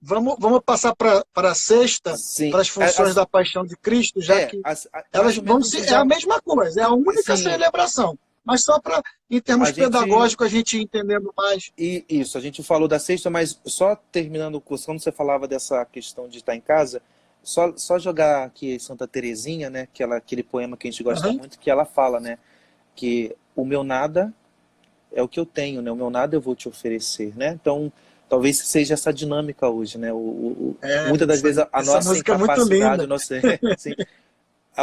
Speaker 2: vamos passar para a sexta,
Speaker 1: sim,
Speaker 2: para as funções da Paixão de Cristo, já que
Speaker 1: mais
Speaker 2: elas
Speaker 1: ou
Speaker 2: vão
Speaker 1: menos
Speaker 2: ser, é
Speaker 1: já,
Speaker 2: a mesma coisa, é a única
Speaker 1: sim,
Speaker 2: celebração. Mas só para, em termos
Speaker 1: a gente...
Speaker 2: pedagógicos, a gente ir entendendo mais.
Speaker 1: E isso, a gente falou da sexta, mas só terminando o curso, quando você falava dessa questão de estar em casa, só jogar aqui Santa Teresinha, né, aquele poema que a gente gosta
Speaker 2: Uhum.
Speaker 1: muito, que ela fala, né, que o meu nada é o que eu tenho, né, o meu nada eu vou te oferecer, né, então talvez seja essa dinâmica hoje, né, muitas das vezes a
Speaker 2: Essa
Speaker 1: nossa
Speaker 2: música é muito
Speaker 1: incapacidade,
Speaker 2: linda.
Speaker 1: o nosso, assim,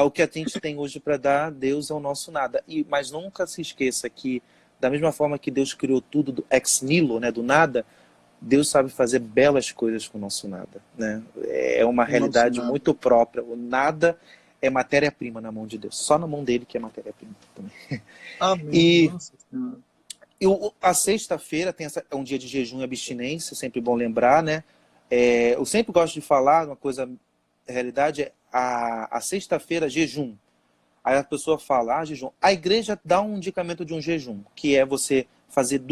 Speaker 1: o que a gente tem hoje para dar, Deus é o nosso nada. Mas nunca se esqueça que, da mesma forma que Deus criou tudo do ex nihilo, né, do nada, Deus sabe fazer belas coisas com o nosso nada. Né? É uma
Speaker 2: O nosso
Speaker 1: realidade
Speaker 2: nada.
Speaker 1: muito própria. O nada é matéria-prima na mão de Deus. Só na mão dele que é matéria-prima também.
Speaker 2: Amém.
Speaker 1: E,
Speaker 2: Nossa Senhora.
Speaker 1: a sexta-feira é um dia de jejum e abstinência, sempre bom lembrar, né? Eu sempre gosto de falar uma coisa, a realidade é a sexta-feira jejum. Aí a pessoa fala, jejum. A igreja dá um indicamento de um jejum, que é você fazer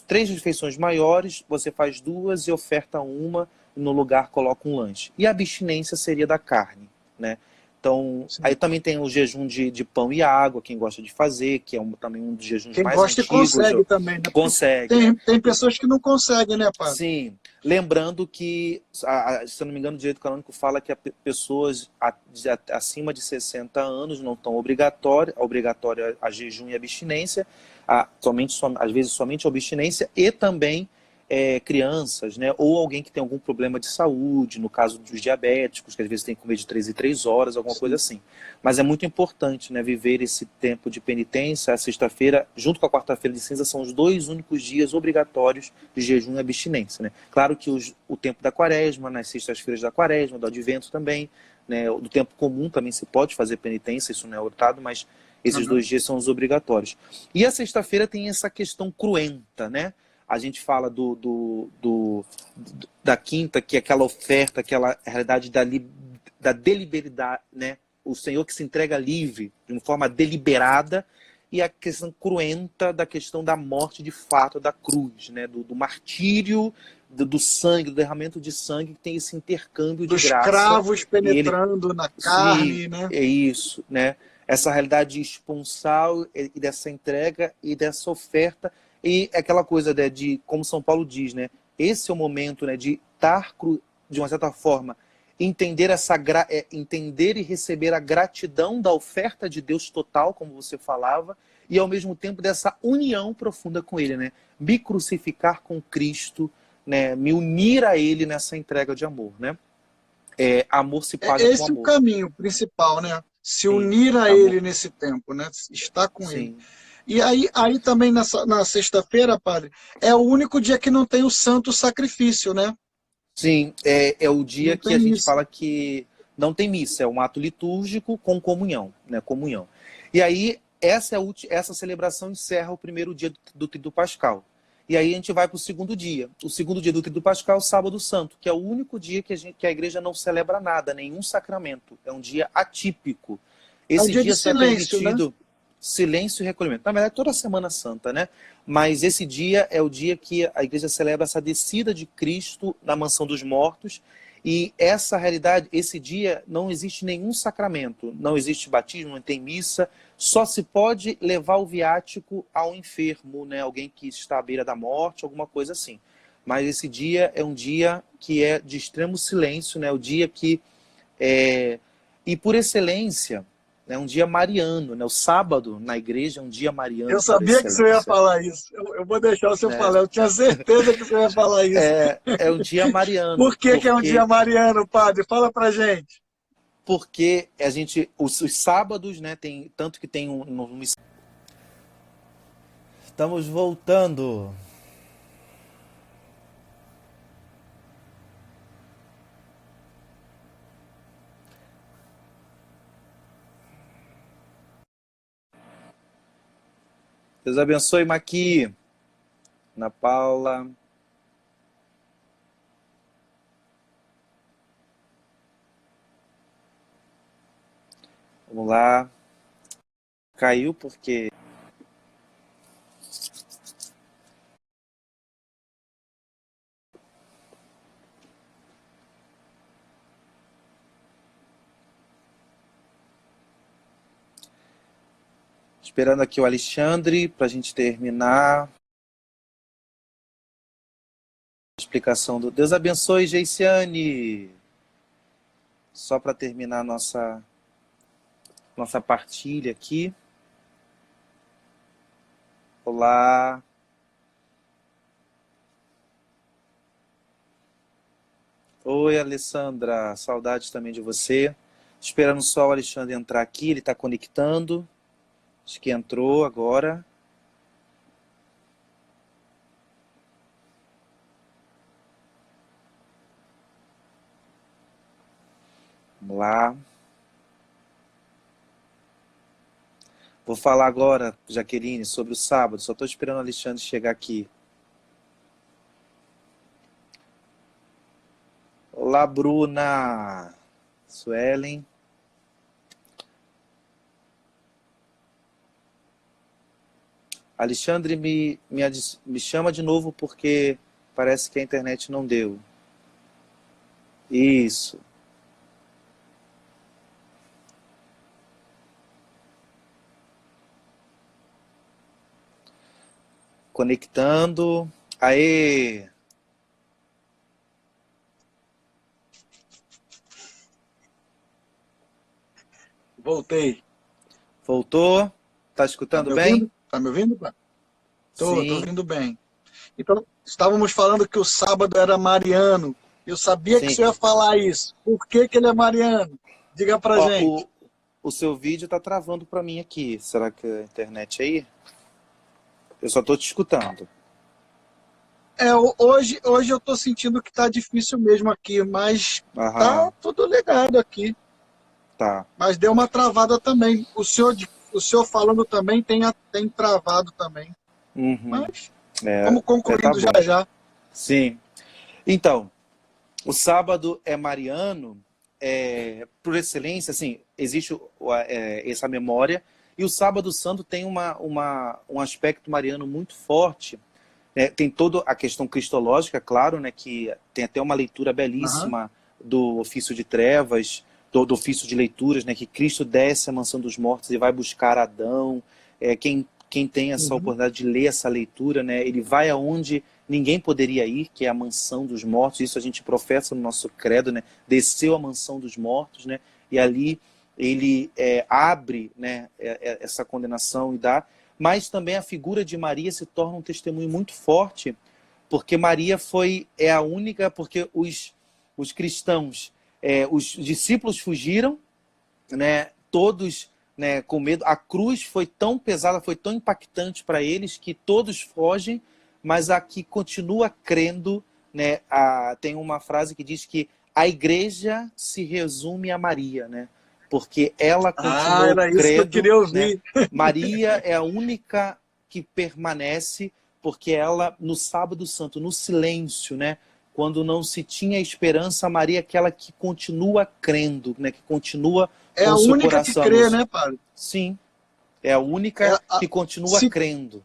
Speaker 1: 3 refeições maiores, você faz 2 e oferta uma, e no lugar coloca um lanche. E a abstinência seria da carne, né? Então,
Speaker 2: Sim.
Speaker 1: aí também tem o jejum de pão e água, quem gosta de fazer, que é também um dos jejuns
Speaker 2: Quem
Speaker 1: mais
Speaker 2: gosta e
Speaker 1: antigos.
Speaker 2: consegue também, né?
Speaker 1: Consegue, né?
Speaker 2: Tem pessoas que não conseguem, né, padre?
Speaker 1: Sim, lembrando que, se eu não me engano, o direito canônico fala que pessoas acima de 60 anos não estão obrigatória a jejum e abstinência, às vezes somente a abstinência, e também crianças, né, ou alguém que tem algum problema de saúde, no caso dos diabéticos, que às vezes tem que comer de 3 em 3 horas, alguma coisa assim. Mas é muito importante, né, viver esse tempo de penitência. A sexta-feira, junto com a quarta-feira de cinza, são os 2 únicos dias obrigatórios de jejum e abstinência. Né? Claro que o tempo da quaresma, nas sextas-feiras da quaresma, do advento também, né, do tempo comum também se pode fazer penitência, isso não é hurtado, mas esses 2 dias são os obrigatórios. E a sexta-feira tem essa questão cruenta, né? A gente fala da quinta, que é aquela oferta, aquela realidade da deliberidade, né? O Senhor que se entrega livre, de uma forma deliberada, e a questão cruenta da questão da morte de fato da cruz, né? Do martírio, do sangue, do derramamento de sangue, que tem esse intercâmbio de graça.
Speaker 2: Dos cravos penetrando na carne,
Speaker 1: Sim,
Speaker 2: né?
Speaker 1: é isso, né? Essa realidade esponsal e dessa entrega e dessa oferta. E aquela coisa, né, de, como São Paulo diz, né, esse é o momento, né, de estar, de uma certa forma, entender e receber a gratidão da oferta de Deus total, como você falava, e ao mesmo tempo dessa união profunda com Ele, né? Me crucificar com Cristo, né, me unir a Ele nessa entrega de amor, né? Amor se paga com
Speaker 2: Esse é o
Speaker 1: amor.
Speaker 2: caminho principal, né? Se
Speaker 1: Sim,
Speaker 2: unir a
Speaker 1: amor.
Speaker 2: Ele nesse tempo, né? Estar com
Speaker 1: Sim.
Speaker 2: Ele. E aí também na sexta-feira, padre, é o único dia que não tem o santo sacrifício, né?
Speaker 1: Sim, é o dia
Speaker 2: Não
Speaker 1: que a
Speaker 2: tem
Speaker 1: gente
Speaker 2: missa.
Speaker 1: fala que não tem missa, é um ato litúrgico com comunhão, né? Comunhão. E aí, essa celebração encerra o primeiro dia do Tríduo Pascal. E aí a gente vai para o segundo dia. O segundo dia do Tríduo Pascal é o Sábado Santo, que é o único dia que a igreja não celebra nada, nenhum sacramento. É um dia atípico.
Speaker 2: É um
Speaker 1: Esse
Speaker 2: dia de
Speaker 1: dia só é
Speaker 2: silêncio, né?
Speaker 1: permitido silêncio e recolhimento. Na verdade, toda a Semana Santa, né? Mas esse dia é o dia que a igreja celebra essa descida de Cristo na mansão dos mortos. E essa realidade, esse dia, não existe nenhum sacramento. Não existe batismo, não tem missa. Só se pode levar o viático ao enfermo, né? Alguém que está à beira da morte, alguma coisa assim. Mas esse dia é um dia que é de extremo silêncio, né? O dia que e por excelência, é um dia mariano, né? O sábado na igreja é um dia mariano
Speaker 2: Eu
Speaker 1: por
Speaker 2: sabia que você ia
Speaker 1: excelência.
Speaker 2: falar isso. Eu vou deixar o senhor
Speaker 1: Né?
Speaker 2: falar. Eu tinha certeza que você ia falar isso.
Speaker 1: É um dia mariano,
Speaker 2: Por que é um dia
Speaker 1: porque
Speaker 2: mariano, padre? Fala pra gente.
Speaker 1: porque a gente, os sábados, né, tem tanto que tem Estamos voltando. Deus abençoe, Maqui, Ana Paula. Vamos lá. Caiu porque... Esperando aqui o Alexandre para a gente terminar. Explicação do... Deus abençoe, Geiciane. Só para terminar nossa partilha aqui. Olá. Oi, Alessandra. Saudades também de você. Esperando só o Alexandre entrar aqui. Ele está conectando. Acho que entrou agora. Vamos lá. Vou falar agora, Jaqueline, sobre o sábado. Só estou esperando o Alexandre chegar aqui. Olá, Bruna. Suelen. Alexandre, me chama de novo porque parece que a internet não deu. Isso. Conectando. Aê!
Speaker 2: Voltei.
Speaker 1: Voltou? Tá
Speaker 2: Tá me
Speaker 1: escutando bem?
Speaker 2: ouvindo? Tá me ouvindo? Tô
Speaker 1: Sim.
Speaker 2: ouvindo bem. Então, estávamos falando que o sábado era mariano. Eu sabia que
Speaker 1: Sim.
Speaker 2: você ia falar isso. Por que ele é mariano? Diga pra
Speaker 1: Ó,
Speaker 2: gente.
Speaker 1: o seu vídeo tá travando para mim aqui. Será que a internet aí? Eu só tô te escutando.
Speaker 2: Hoje eu tô sentindo que tá difícil mesmo aqui, mas tá
Speaker 1: Aham,
Speaker 2: tudo ligado aqui.
Speaker 1: tá.
Speaker 2: Mas deu uma travada também. O senhor falando também tem travado também.
Speaker 1: Uhum.
Speaker 2: Mas vamos
Speaker 1: Tá
Speaker 2: concluindo já
Speaker 1: bom.
Speaker 2: já.
Speaker 1: Sim. Então, o sábado é mariano, por excelência, assim, existe essa memória, e o sábado santo tem um aspecto mariano muito forte. Tem toda a questão cristológica, claro, né, que tem até uma leitura
Speaker 2: Aham.
Speaker 1: belíssima do ofício de trevas, do ofício de leituras, né, que Cristo desce à mansão dos mortos e vai buscar Adão. Quem tem essa
Speaker 2: Uhum.
Speaker 1: oportunidade de ler essa leitura, né, ele vai aonde ninguém poderia ir, que é a mansão dos mortos. Isso a gente professa no nosso credo, né, desceu à mansão dos mortos, né, e ali ele abre, né, essa condenação e dá. Mas também a figura de Maria se torna um testemunho muito forte, porque Maria é a única, porque os cristãos, os discípulos fugiram, né, todos, né, com medo. A cruz foi tão pesada, foi tão impactante para eles que todos fogem, mas a que continua crendo, né, tem uma frase que diz que a igreja se resume a Maria, né? Porque ela
Speaker 2: Ah,
Speaker 1: continuou
Speaker 2: era isso que eu
Speaker 1: crendo,
Speaker 2: queria
Speaker 1: né?
Speaker 2: ouvir.
Speaker 1: Maria é a única que permanece, porque ela, no sábado santo, no silêncio, né? Quando não se tinha esperança, Maria é aquela que continua crendo, né? Que continua
Speaker 2: É
Speaker 1: com
Speaker 2: a
Speaker 1: o seu
Speaker 2: única que
Speaker 1: coração.
Speaker 2: crê, né, padre?
Speaker 1: Sim, é a
Speaker 2: É
Speaker 1: única
Speaker 2: a,
Speaker 1: que continua
Speaker 2: se,
Speaker 1: crendo.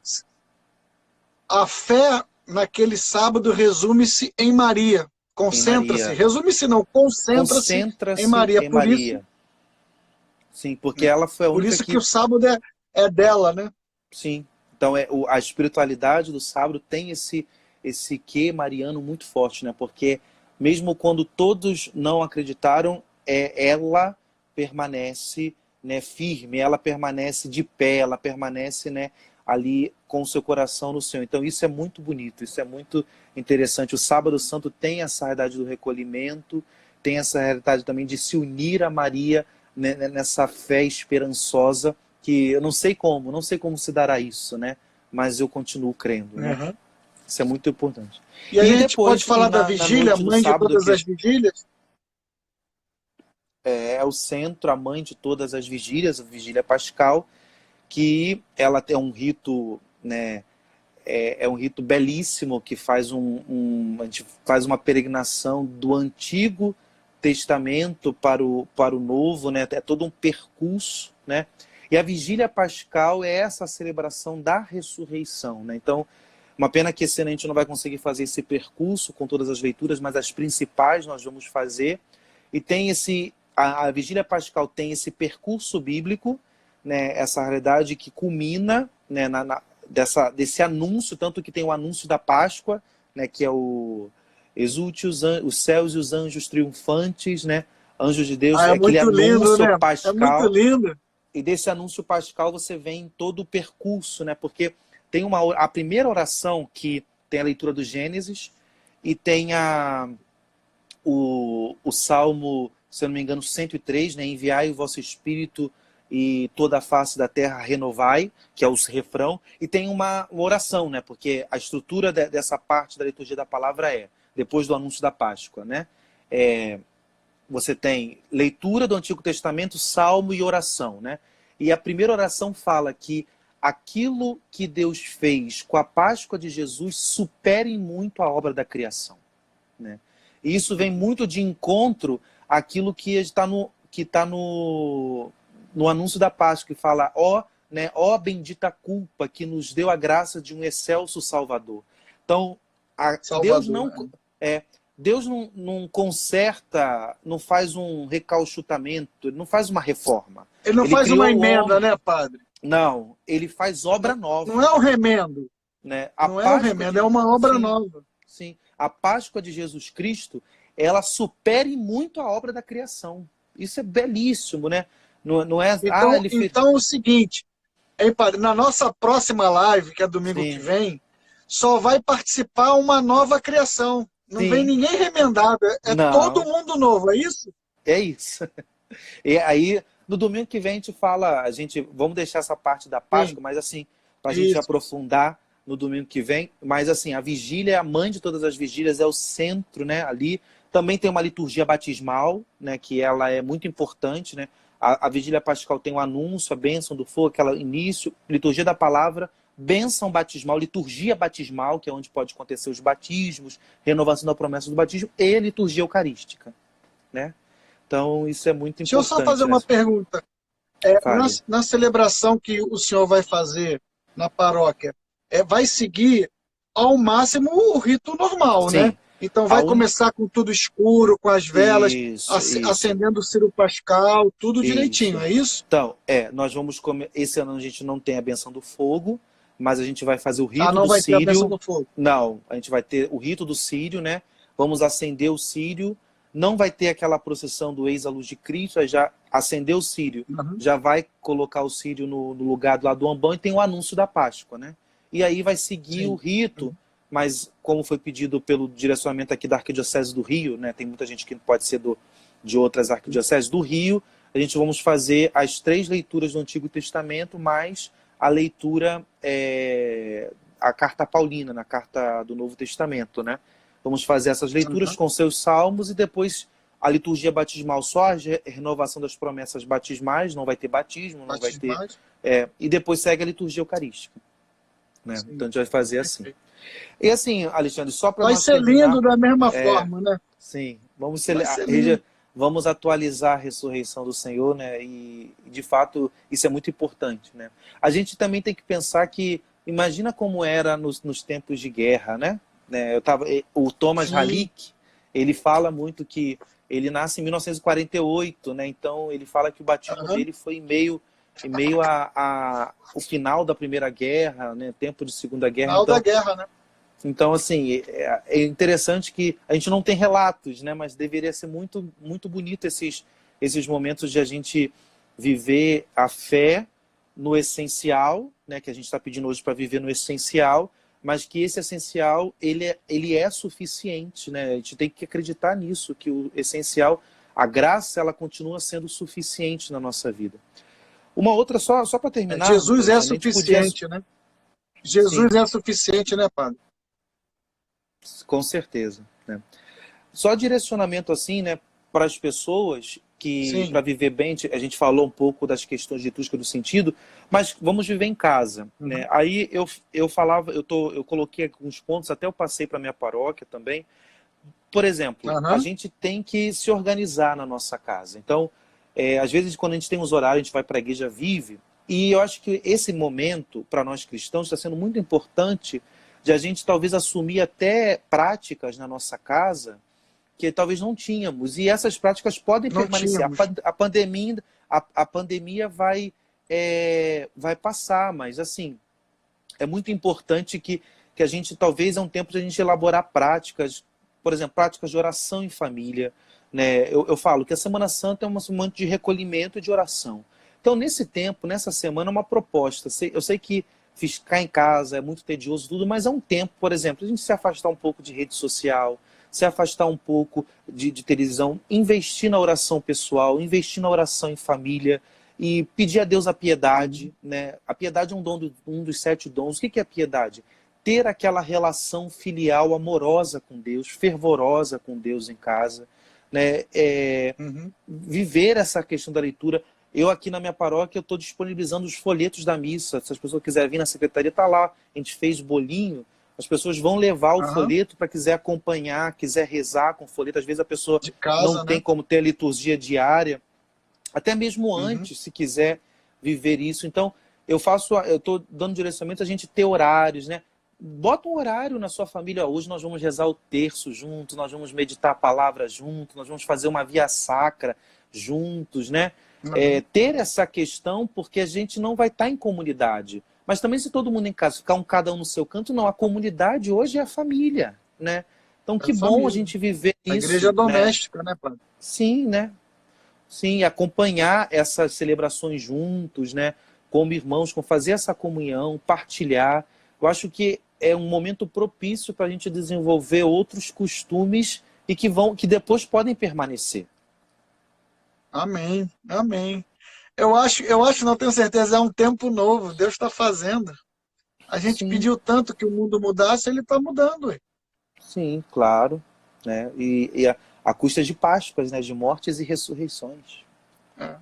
Speaker 2: a fé naquele sábado resume-se em Maria.
Speaker 1: Em
Speaker 2: Concentra-se.
Speaker 1: Maria.
Speaker 2: Resume-se não, concentra-se em
Speaker 1: Concentra-se
Speaker 2: Maria.
Speaker 1: em Maria. Sim, porque ela foi a
Speaker 2: Por
Speaker 1: única
Speaker 2: isso que o
Speaker 1: que...
Speaker 2: sábado é dela, né?
Speaker 1: Sim. Então, a espiritualidade do sábado tem esse quê mariano muito forte, né? Porque mesmo quando todos não acreditaram, ela permanece, né, firme, ela permanece de pé, ela permanece, né, ali com o seu coração no Senhor. Então, isso é muito bonito, isso é muito interessante. O sábado santo tem essa idade do recolhimento, tem essa realidade também de se unir a Maria, né, nessa fé esperançosa, que eu não sei como se dará isso, né? Mas eu continuo crendo, né?
Speaker 2: Uhum.
Speaker 1: Isso é muito importante.
Speaker 2: E aí
Speaker 1: E
Speaker 2: a gente pode
Speaker 1: depois,
Speaker 2: falar da
Speaker 1: na
Speaker 2: vigília,
Speaker 1: noite do
Speaker 2: mãe de
Speaker 1: sábado,
Speaker 2: todas
Speaker 1: que
Speaker 2: as vigílias?
Speaker 1: é o centro, a mãe de todas as vigílias, a vigília pascal, que ela tem um rito, né? É um rito belíssimo que faz a gente faz uma peregrinação do Antigo Testamento para o Novo, né? É todo um percurso, né? E a vigília pascal é essa celebração da ressurreição, né? Então, uma pena que esse ano a gente não vai conseguir fazer esse percurso com todas as leituras, mas as principais nós vamos fazer. E tem a vigília pascal tem esse percurso bíblico, né? Essa realidade que culmina, né, desse anúncio, tanto que tem o anúncio da Páscoa, né, que é o exulte os céus e os anjos triunfantes, né, anjos de Deus,
Speaker 2: Ah,
Speaker 1: é
Speaker 2: é
Speaker 1: aquele
Speaker 2: muito lindo,
Speaker 1: anúncio
Speaker 2: né? É muito
Speaker 1: pascal,
Speaker 2: lindo.
Speaker 1: e desse anúncio pascal você vê em todo o percurso, né, porque tem a primeira oração que tem a leitura do Gênesis, e tem o Salmo, se eu não me engano, 103, né, enviai o vosso Espírito e toda a face da terra renovai, que é o refrão, e tem uma oração, né? Porque a estrutura dessa parte da liturgia da palavra depois do anúncio da Páscoa, né? Você tem leitura do Antigo Testamento, salmo e oração, né? E a primeira oração fala que aquilo que Deus fez com a Páscoa de Jesus supere muito a obra da criação, né? E isso vem muito de encontro àquilo que está no anúncio da Páscoa, que fala, né, ó bendita culpa que nos deu a graça de um excelso Salvador. Então, Deus
Speaker 2: Salvador.
Speaker 1: Deus não conserta, não faz um recauchutamento, ele não faz uma reforma.
Speaker 2: Ele não
Speaker 1: Ele
Speaker 2: faz uma
Speaker 1: criou o
Speaker 2: emenda,
Speaker 1: homem.
Speaker 2: né, padre?
Speaker 1: Não, ele faz obra
Speaker 2: Não
Speaker 1: nova,
Speaker 2: é um remendo.
Speaker 1: né? A
Speaker 2: Não é um
Speaker 1: Páscoa
Speaker 2: remendo, é uma obra
Speaker 1: sim,
Speaker 2: nova.
Speaker 1: sim, a Páscoa de Jesus Cristo, ela supere muito a obra da criação. Isso é belíssimo, né? Não é,
Speaker 2: Então,
Speaker 1: ele fez.
Speaker 2: então é o seguinte, hein, padre, na nossa próxima live, que é domingo que
Speaker 1: Sim,
Speaker 2: vem, só vai participar uma nova criação. Não vem
Speaker 1: sim,
Speaker 2: ninguém remendado, é todo
Speaker 1: não,
Speaker 2: mundo novo, é isso?
Speaker 1: é isso. E aí, no domingo que vem a gente fala, vamos deixar essa parte da
Speaker 2: Sim,
Speaker 1: Páscoa, mas assim, para a gente
Speaker 2: isso.
Speaker 1: aprofundar no domingo que vem, mas assim, a vigília é a mãe de todas as vigílias, é o centro, né, ali. Também tem uma liturgia batismal, né, que ela é muito importante, né. A vigília pascal tem o anúncio, a bênção do fogo, aquela início, liturgia da palavra, bênção batismal, liturgia batismal, que é onde pode acontecer os batismos, renovação da promessa do batismo, e liturgia eucarística, né. Então, isso é muito
Speaker 2: Deixa eu só fazer
Speaker 1: importante, né?
Speaker 2: uma pergunta.
Speaker 1: Fale.
Speaker 2: Na celebração que o senhor vai fazer na paróquia, vai seguir ao máximo o rito normal, né?
Speaker 1: Sim,
Speaker 2: Então
Speaker 1: a
Speaker 2: vai
Speaker 1: un...
Speaker 2: começar com tudo escuro, com as velas,
Speaker 1: isso,
Speaker 2: acendendo o Ciro Pascal, tudo direitinho,
Speaker 1: isso.
Speaker 2: é isso?
Speaker 1: Então, nós vamos comer. Esse ano a gente não tem a benção do fogo, mas a gente vai fazer o
Speaker 2: Ah,
Speaker 1: rito
Speaker 2: não
Speaker 1: do
Speaker 2: vai ter a bênção
Speaker 1: Círio.
Speaker 2: do fogo.
Speaker 1: Não, a gente vai ter o rito do Círio, né? Vamos acender o Círio. Não vai ter aquela procissão do Eis à Luz de Cristo, aí já acendeu o Círio,
Speaker 2: Uhum.
Speaker 1: já vai colocar o Círio no lugar do lado do ambão e tem o anúncio da Páscoa, né? E aí vai seguir o
Speaker 2: Sim.
Speaker 1: rito, mas como foi pedido pelo direcionamento aqui da Arquidiocese do Rio, né? Tem muita gente que pode ser de outras arquidioceses do Rio, a gente vamos fazer as 3 leituras do Antigo Testamento, mais a leitura, a carta paulina, na carta do Novo Testamento, né? Vamos fazer essas leituras
Speaker 2: Uhum.
Speaker 1: com seus salmos e depois a liturgia batismal, só a renovação das promessas batismais, não vai ter batismo, não vai ter...
Speaker 2: Batismais.
Speaker 1: e depois segue a liturgia eucarística, né?
Speaker 2: Sim.
Speaker 1: Então a gente vai fazer assim.
Speaker 2: Perfeito.
Speaker 1: E assim, Alexandre, só para
Speaker 2: Vai
Speaker 1: nós
Speaker 2: ser lindo
Speaker 1: terminar...
Speaker 2: da mesma forma, né?
Speaker 1: Sim,
Speaker 2: Vai ser lindo.
Speaker 1: vamos atualizar a ressurreição do Senhor, né? E de fato isso é muito importante, né? A gente também tem que pensar que imagina como era nos tempos de guerra, né? O Thomas
Speaker 2: Sim.
Speaker 1: Halick, ele fala muito que ele nasce em 1948, né? Então ele fala que o batismo
Speaker 2: Uhum.
Speaker 1: dele foi em meio o final da Primeira Guerra, né? Tempo de Segunda Guerra,
Speaker 2: Final da
Speaker 1: então
Speaker 2: guerra, né?
Speaker 1: então, assim, é interessante que a gente não tem relatos, né? Mas deveria ser muito, muito bonito esses momentos de a gente viver a fé no essencial, né? Que a gente está pedindo hoje para viver no essencial, mas que esse essencial, ele é suficiente, né? A gente tem que acreditar nisso, que o essencial, a graça, ela continua sendo suficiente na nossa vida. Uma outra, só para terminar,
Speaker 2: Jesus é
Speaker 1: Alexandre, a gente podia...
Speaker 2: suficiente, né?
Speaker 1: Sim,
Speaker 2: Jesus é suficiente, né, padre?
Speaker 1: com certeza, né? Só direcionamento assim, né, para as pessoas que, para
Speaker 2: Sim.
Speaker 1: viver bem, a gente falou um pouco das questões de busca do sentido, mas vamos viver em casa, né?
Speaker 2: Uhum.
Speaker 1: Aí eu falava, eu coloquei alguns pontos, até eu passei para minha paróquia também. Por exemplo, a
Speaker 2: Aham.
Speaker 1: gente tem que se organizar na nossa casa. Então, às vezes quando a gente tem os horários, a gente vai para a igreja, vive, e eu acho que esse momento, para nós cristãos, está sendo muito importante de a gente talvez assumir até práticas na nossa casa que talvez não tínhamos. E essas práticas podem
Speaker 2: Não
Speaker 1: permanecer.
Speaker 2: tínhamos.
Speaker 1: A pandemia vai passar, mas assim, é muito importante que a gente, talvez é um tempo de a gente elaborar práticas, por exemplo, práticas de oração em família. Né? Eu falo que a Semana Santa é um momento de recolhimento e de oração. Então, nesse tempo, nessa semana, é uma proposta. Eu sei que ficar em casa é muito tedioso, tudo, mas é um tempo, por exemplo, a gente se afastar um pouco de rede social, se afastar um pouco de televisão, investir na oração pessoal, investir na oração em família e pedir a Deus a piedade. Né? A piedade é um dos 7 dons. O que é a piedade? Ter aquela relação filial amorosa com Deus, fervorosa com Deus em casa. Né?
Speaker 2: Uhum.
Speaker 1: Viver essa questão da leitura. Eu aqui na minha paróquia eu estou disponibilizando os folhetos da missa. Se as pessoas quiserem vir na secretaria, está lá. A gente fez bolinho. As pessoas vão levar o
Speaker 2: Aham.
Speaker 1: folheto para quiser acompanhar, quiser rezar com o folheto. Às vezes a pessoa
Speaker 2: De
Speaker 1: não
Speaker 2: casa,
Speaker 1: tem
Speaker 2: né?
Speaker 1: como ter a liturgia diária, até mesmo
Speaker 2: Uhum.
Speaker 1: antes, se quiser viver isso. Então, eu estou dando direcionamento a gente ter horários, né? Bota um horário na sua família. Hoje nós vamos rezar o terço juntos, nós vamos meditar a palavra juntos, nós vamos fazer uma via sacra juntos, né?
Speaker 2: Uhum.
Speaker 1: Ter essa questão, porque a gente não vai estar em comunidade. Mas também se todo mundo em casa ficar cada um no seu canto, não. A comunidade hoje é a família, né? Então,
Speaker 2: É
Speaker 1: que bom a
Speaker 2: família.
Speaker 1: gente viver
Speaker 2: A igreja
Speaker 1: isso, né?
Speaker 2: doméstica, né, padre?
Speaker 1: Sim, né? Sim, acompanhar essas celebrações juntos, né? Como irmãos, com fazer essa comunhão, partilhar. Eu acho que é um momento propício para a gente desenvolver outros costumes e que depois podem permanecer.
Speaker 2: Amém. Amém. Não tenho certeza, é um tempo novo. Deus está fazendo. A gente
Speaker 1: Sim,
Speaker 2: pediu tanto que o mundo mudasse, ele está mudando. Ué.
Speaker 1: sim, claro, né? E a custa de Páscoas, né? De mortes e ressurreições.
Speaker 2: É.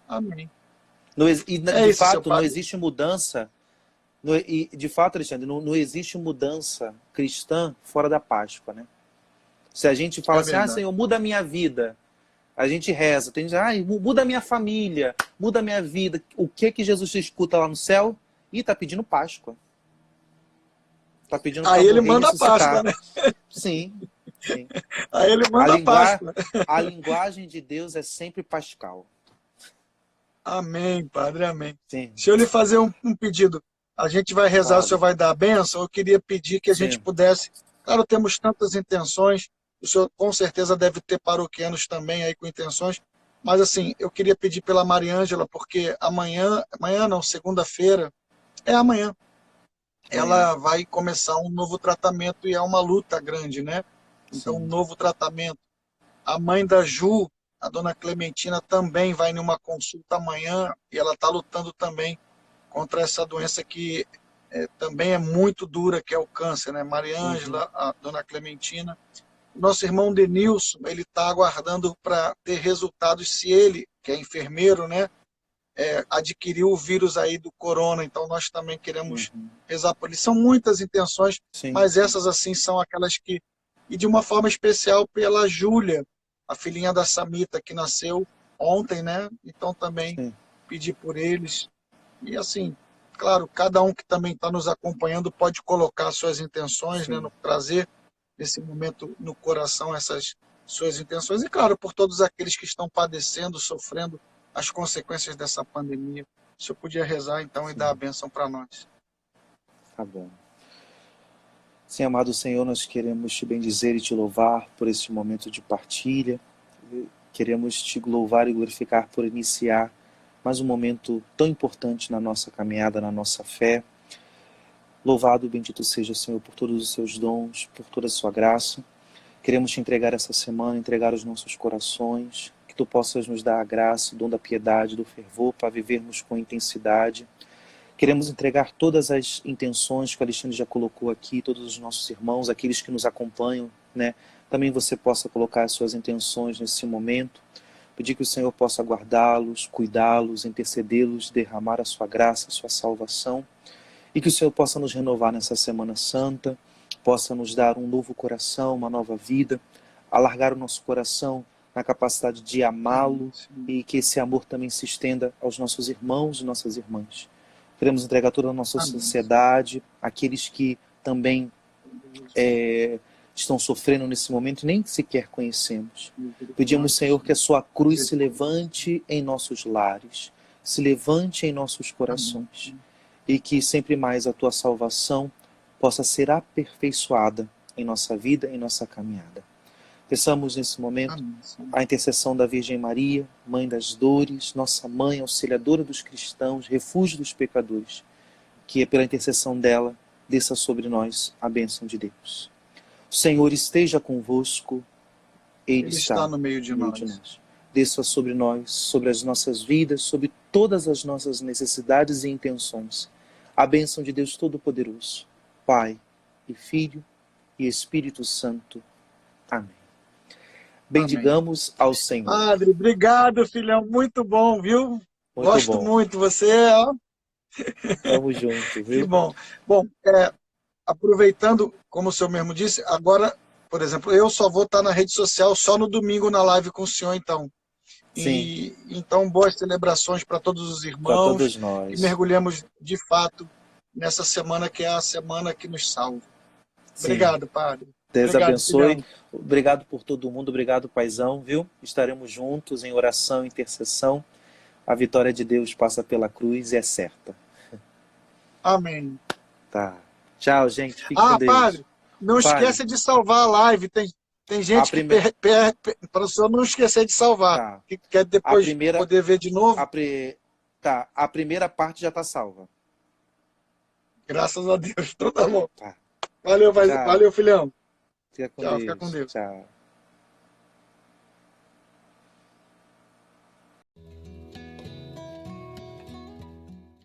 Speaker 2: Amém. É
Speaker 1: De
Speaker 2: isso, seu
Speaker 1: fato, não
Speaker 2: padre.
Speaker 1: existe mudança. E de fato, Alexandre, não existe mudança cristã fora da Páscoa, né? Se a gente fala
Speaker 2: É
Speaker 1: assim, ah,
Speaker 2: verdade.
Speaker 1: Senhor, muda a minha vida, a gente reza, tem gente, ah, muda a minha família, muda a minha vida. O que Jesus te escuta lá no céu? Ih, tá pedindo Páscoa. Tá pedindo para
Speaker 2: Aí ele
Speaker 1: morrer e
Speaker 2: manda a Páscoa,
Speaker 1: ressuscitar.
Speaker 2: né?
Speaker 1: Sim, sim.
Speaker 2: Aí ele
Speaker 1: A,
Speaker 2: manda a
Speaker 1: lingua...
Speaker 2: Páscoa.
Speaker 1: a linguagem de Deus é sempre pascal.
Speaker 2: Amém, padre, amém.
Speaker 1: Sim,
Speaker 2: Deixa eu lhe fazer um pedido. A gente vai rezar, o senhor
Speaker 1: fale.
Speaker 2: vai dar a bênção. Eu queria pedir que a gente
Speaker 1: Sim,
Speaker 2: pudesse. Claro, temos tantas intenções. O senhor com certeza deve ter paroquianos também aí com intenções. Mas assim, eu queria pedir pela Mariângela, porque amanhã não, segunda-feira, é amanhã,
Speaker 1: amanhã.
Speaker 2: ela vai começar um novo tratamento e é uma luta grande, né? Então, um
Speaker 1: Sim.
Speaker 2: novo tratamento. A mãe da Ju, a dona Clementina, também vai numa consulta amanhã e ela está lutando também contra essa doença que também é muito dura, que é o câncer, né?
Speaker 1: Uhum.
Speaker 2: Mariângela, a dona Clementina. Nosso irmão Denilson, ele está aguardando para ter resultados se ele, que é enfermeiro, né, adquiriu o vírus aí do corona. Então nós também queremos
Speaker 1: Uhum.
Speaker 2: rezar por ele. São muitas intenções,
Speaker 1: Sim,
Speaker 2: mas essas assim são aquelas que, e de uma forma especial pela Júlia, a filhinha da Samita que nasceu ontem, né? Então também
Speaker 1: sim,
Speaker 2: pedir por eles. E assim, claro, cada um que também está nos acompanhando pode colocar suas intenções, né,
Speaker 1: sim.
Speaker 2: no trazer nesse momento no coração essas suas intenções. E claro, por todos aqueles que estão padecendo, sofrendo as consequências dessa pandemia. Se eu podia rezar então e dar a
Speaker 1: Sim.
Speaker 2: bênção para nós.
Speaker 1: Tá bom. Sim, amado Senhor, nós queremos te bendizer e te louvar por este momento de partilha. Queremos te louvar e glorificar por iniciar mais um momento tão importante na nossa caminhada, na nossa fé. Louvado e bendito seja, Senhor, por todos os seus dons, por toda a sua graça. Queremos te entregar essa semana, entregar os nossos corações, que tu possas nos dar a graça, o dom da piedade, do fervor, para vivermos com intensidade. Queremos entregar todas as intenções que o Alexandre já colocou aqui, todos os nossos irmãos, aqueles que nos acompanham, né? Também você possa colocar as suas intenções nesse momento. Pedir que o Senhor possa guardá-los, cuidá-los, intercedê-los, derramar a sua graça, a sua salvação. E que o Senhor possa nos renovar nessa Semana Santa, possa nos dar um novo coração, uma nova vida, alargar o nosso coração na capacidade de amá-lo e que esse amor também se estenda aos nossos irmãos e nossas irmãs. Queremos entregar toda a nossa sociedade, aqueles que também estão sofrendo nesse momento e nem sequer conhecemos. Pedimos, Senhor, que a sua cruz se levante em nossos lares, se levante em nossos corações e que sempre mais a tua salvação possa ser aperfeiçoada em nossa vida, em nossa caminhada. Peçamos nesse momento a intercessão da Virgem Maria, Mãe das Dores, nossa Mãe, auxiliadora dos cristãos, refúgio dos pecadores, que pela intercessão dela desça sobre nós a bênção de Deus. O Senhor esteja convosco, Ele está no meio de nós. Desça sobre nós, sobre as nossas vidas, sobre todas as nossas necessidades e intenções. A bênção de Deus Todo-Poderoso, Pai e Filho e Espírito Santo. Amém. Bendigamos ao Senhor.
Speaker 2: Padre, obrigado, filhão. Muito bom, viu? Gosto muito. Você, ó.
Speaker 1: Tamo junto, viu?
Speaker 2: Que bom. Bom, aproveitando, como o senhor mesmo disse, agora, por exemplo, eu só vou estar na rede social só no domingo na live com o senhor, então.
Speaker 1: Sim.
Speaker 2: Então, boas celebrações para todos os irmãos.
Speaker 1: Para todos nós.
Speaker 2: E mergulhemos, de fato, nessa semana que é a semana que nos salva. Sim. Obrigado, Padre.
Speaker 1: Deus
Speaker 2: obrigado,
Speaker 1: abençoe.
Speaker 2: Filhão.
Speaker 1: Obrigado por todo mundo. Obrigado, paizão, viu? Estaremos juntos em oração e intercessão. A vitória de Deus passa pela cruz e é certa.
Speaker 2: Amém.
Speaker 1: Tá. Tchau, gente. Fique com Deus.
Speaker 2: Padre, não esqueça de salvar a live. Tem gente que para o senhor não esquecer de salvar.
Speaker 1: Tá.
Speaker 2: Que quer depois poder ver de novo.
Speaker 1: Tá. A primeira parte já está salva.
Speaker 2: Graças a Deus. Então tá bom.
Speaker 1: Tá.
Speaker 2: Valeu, filhão.
Speaker 1: Fica com
Speaker 2: Tchau,
Speaker 1: Deus.
Speaker 2: fica com Deus.
Speaker 1: Tchau.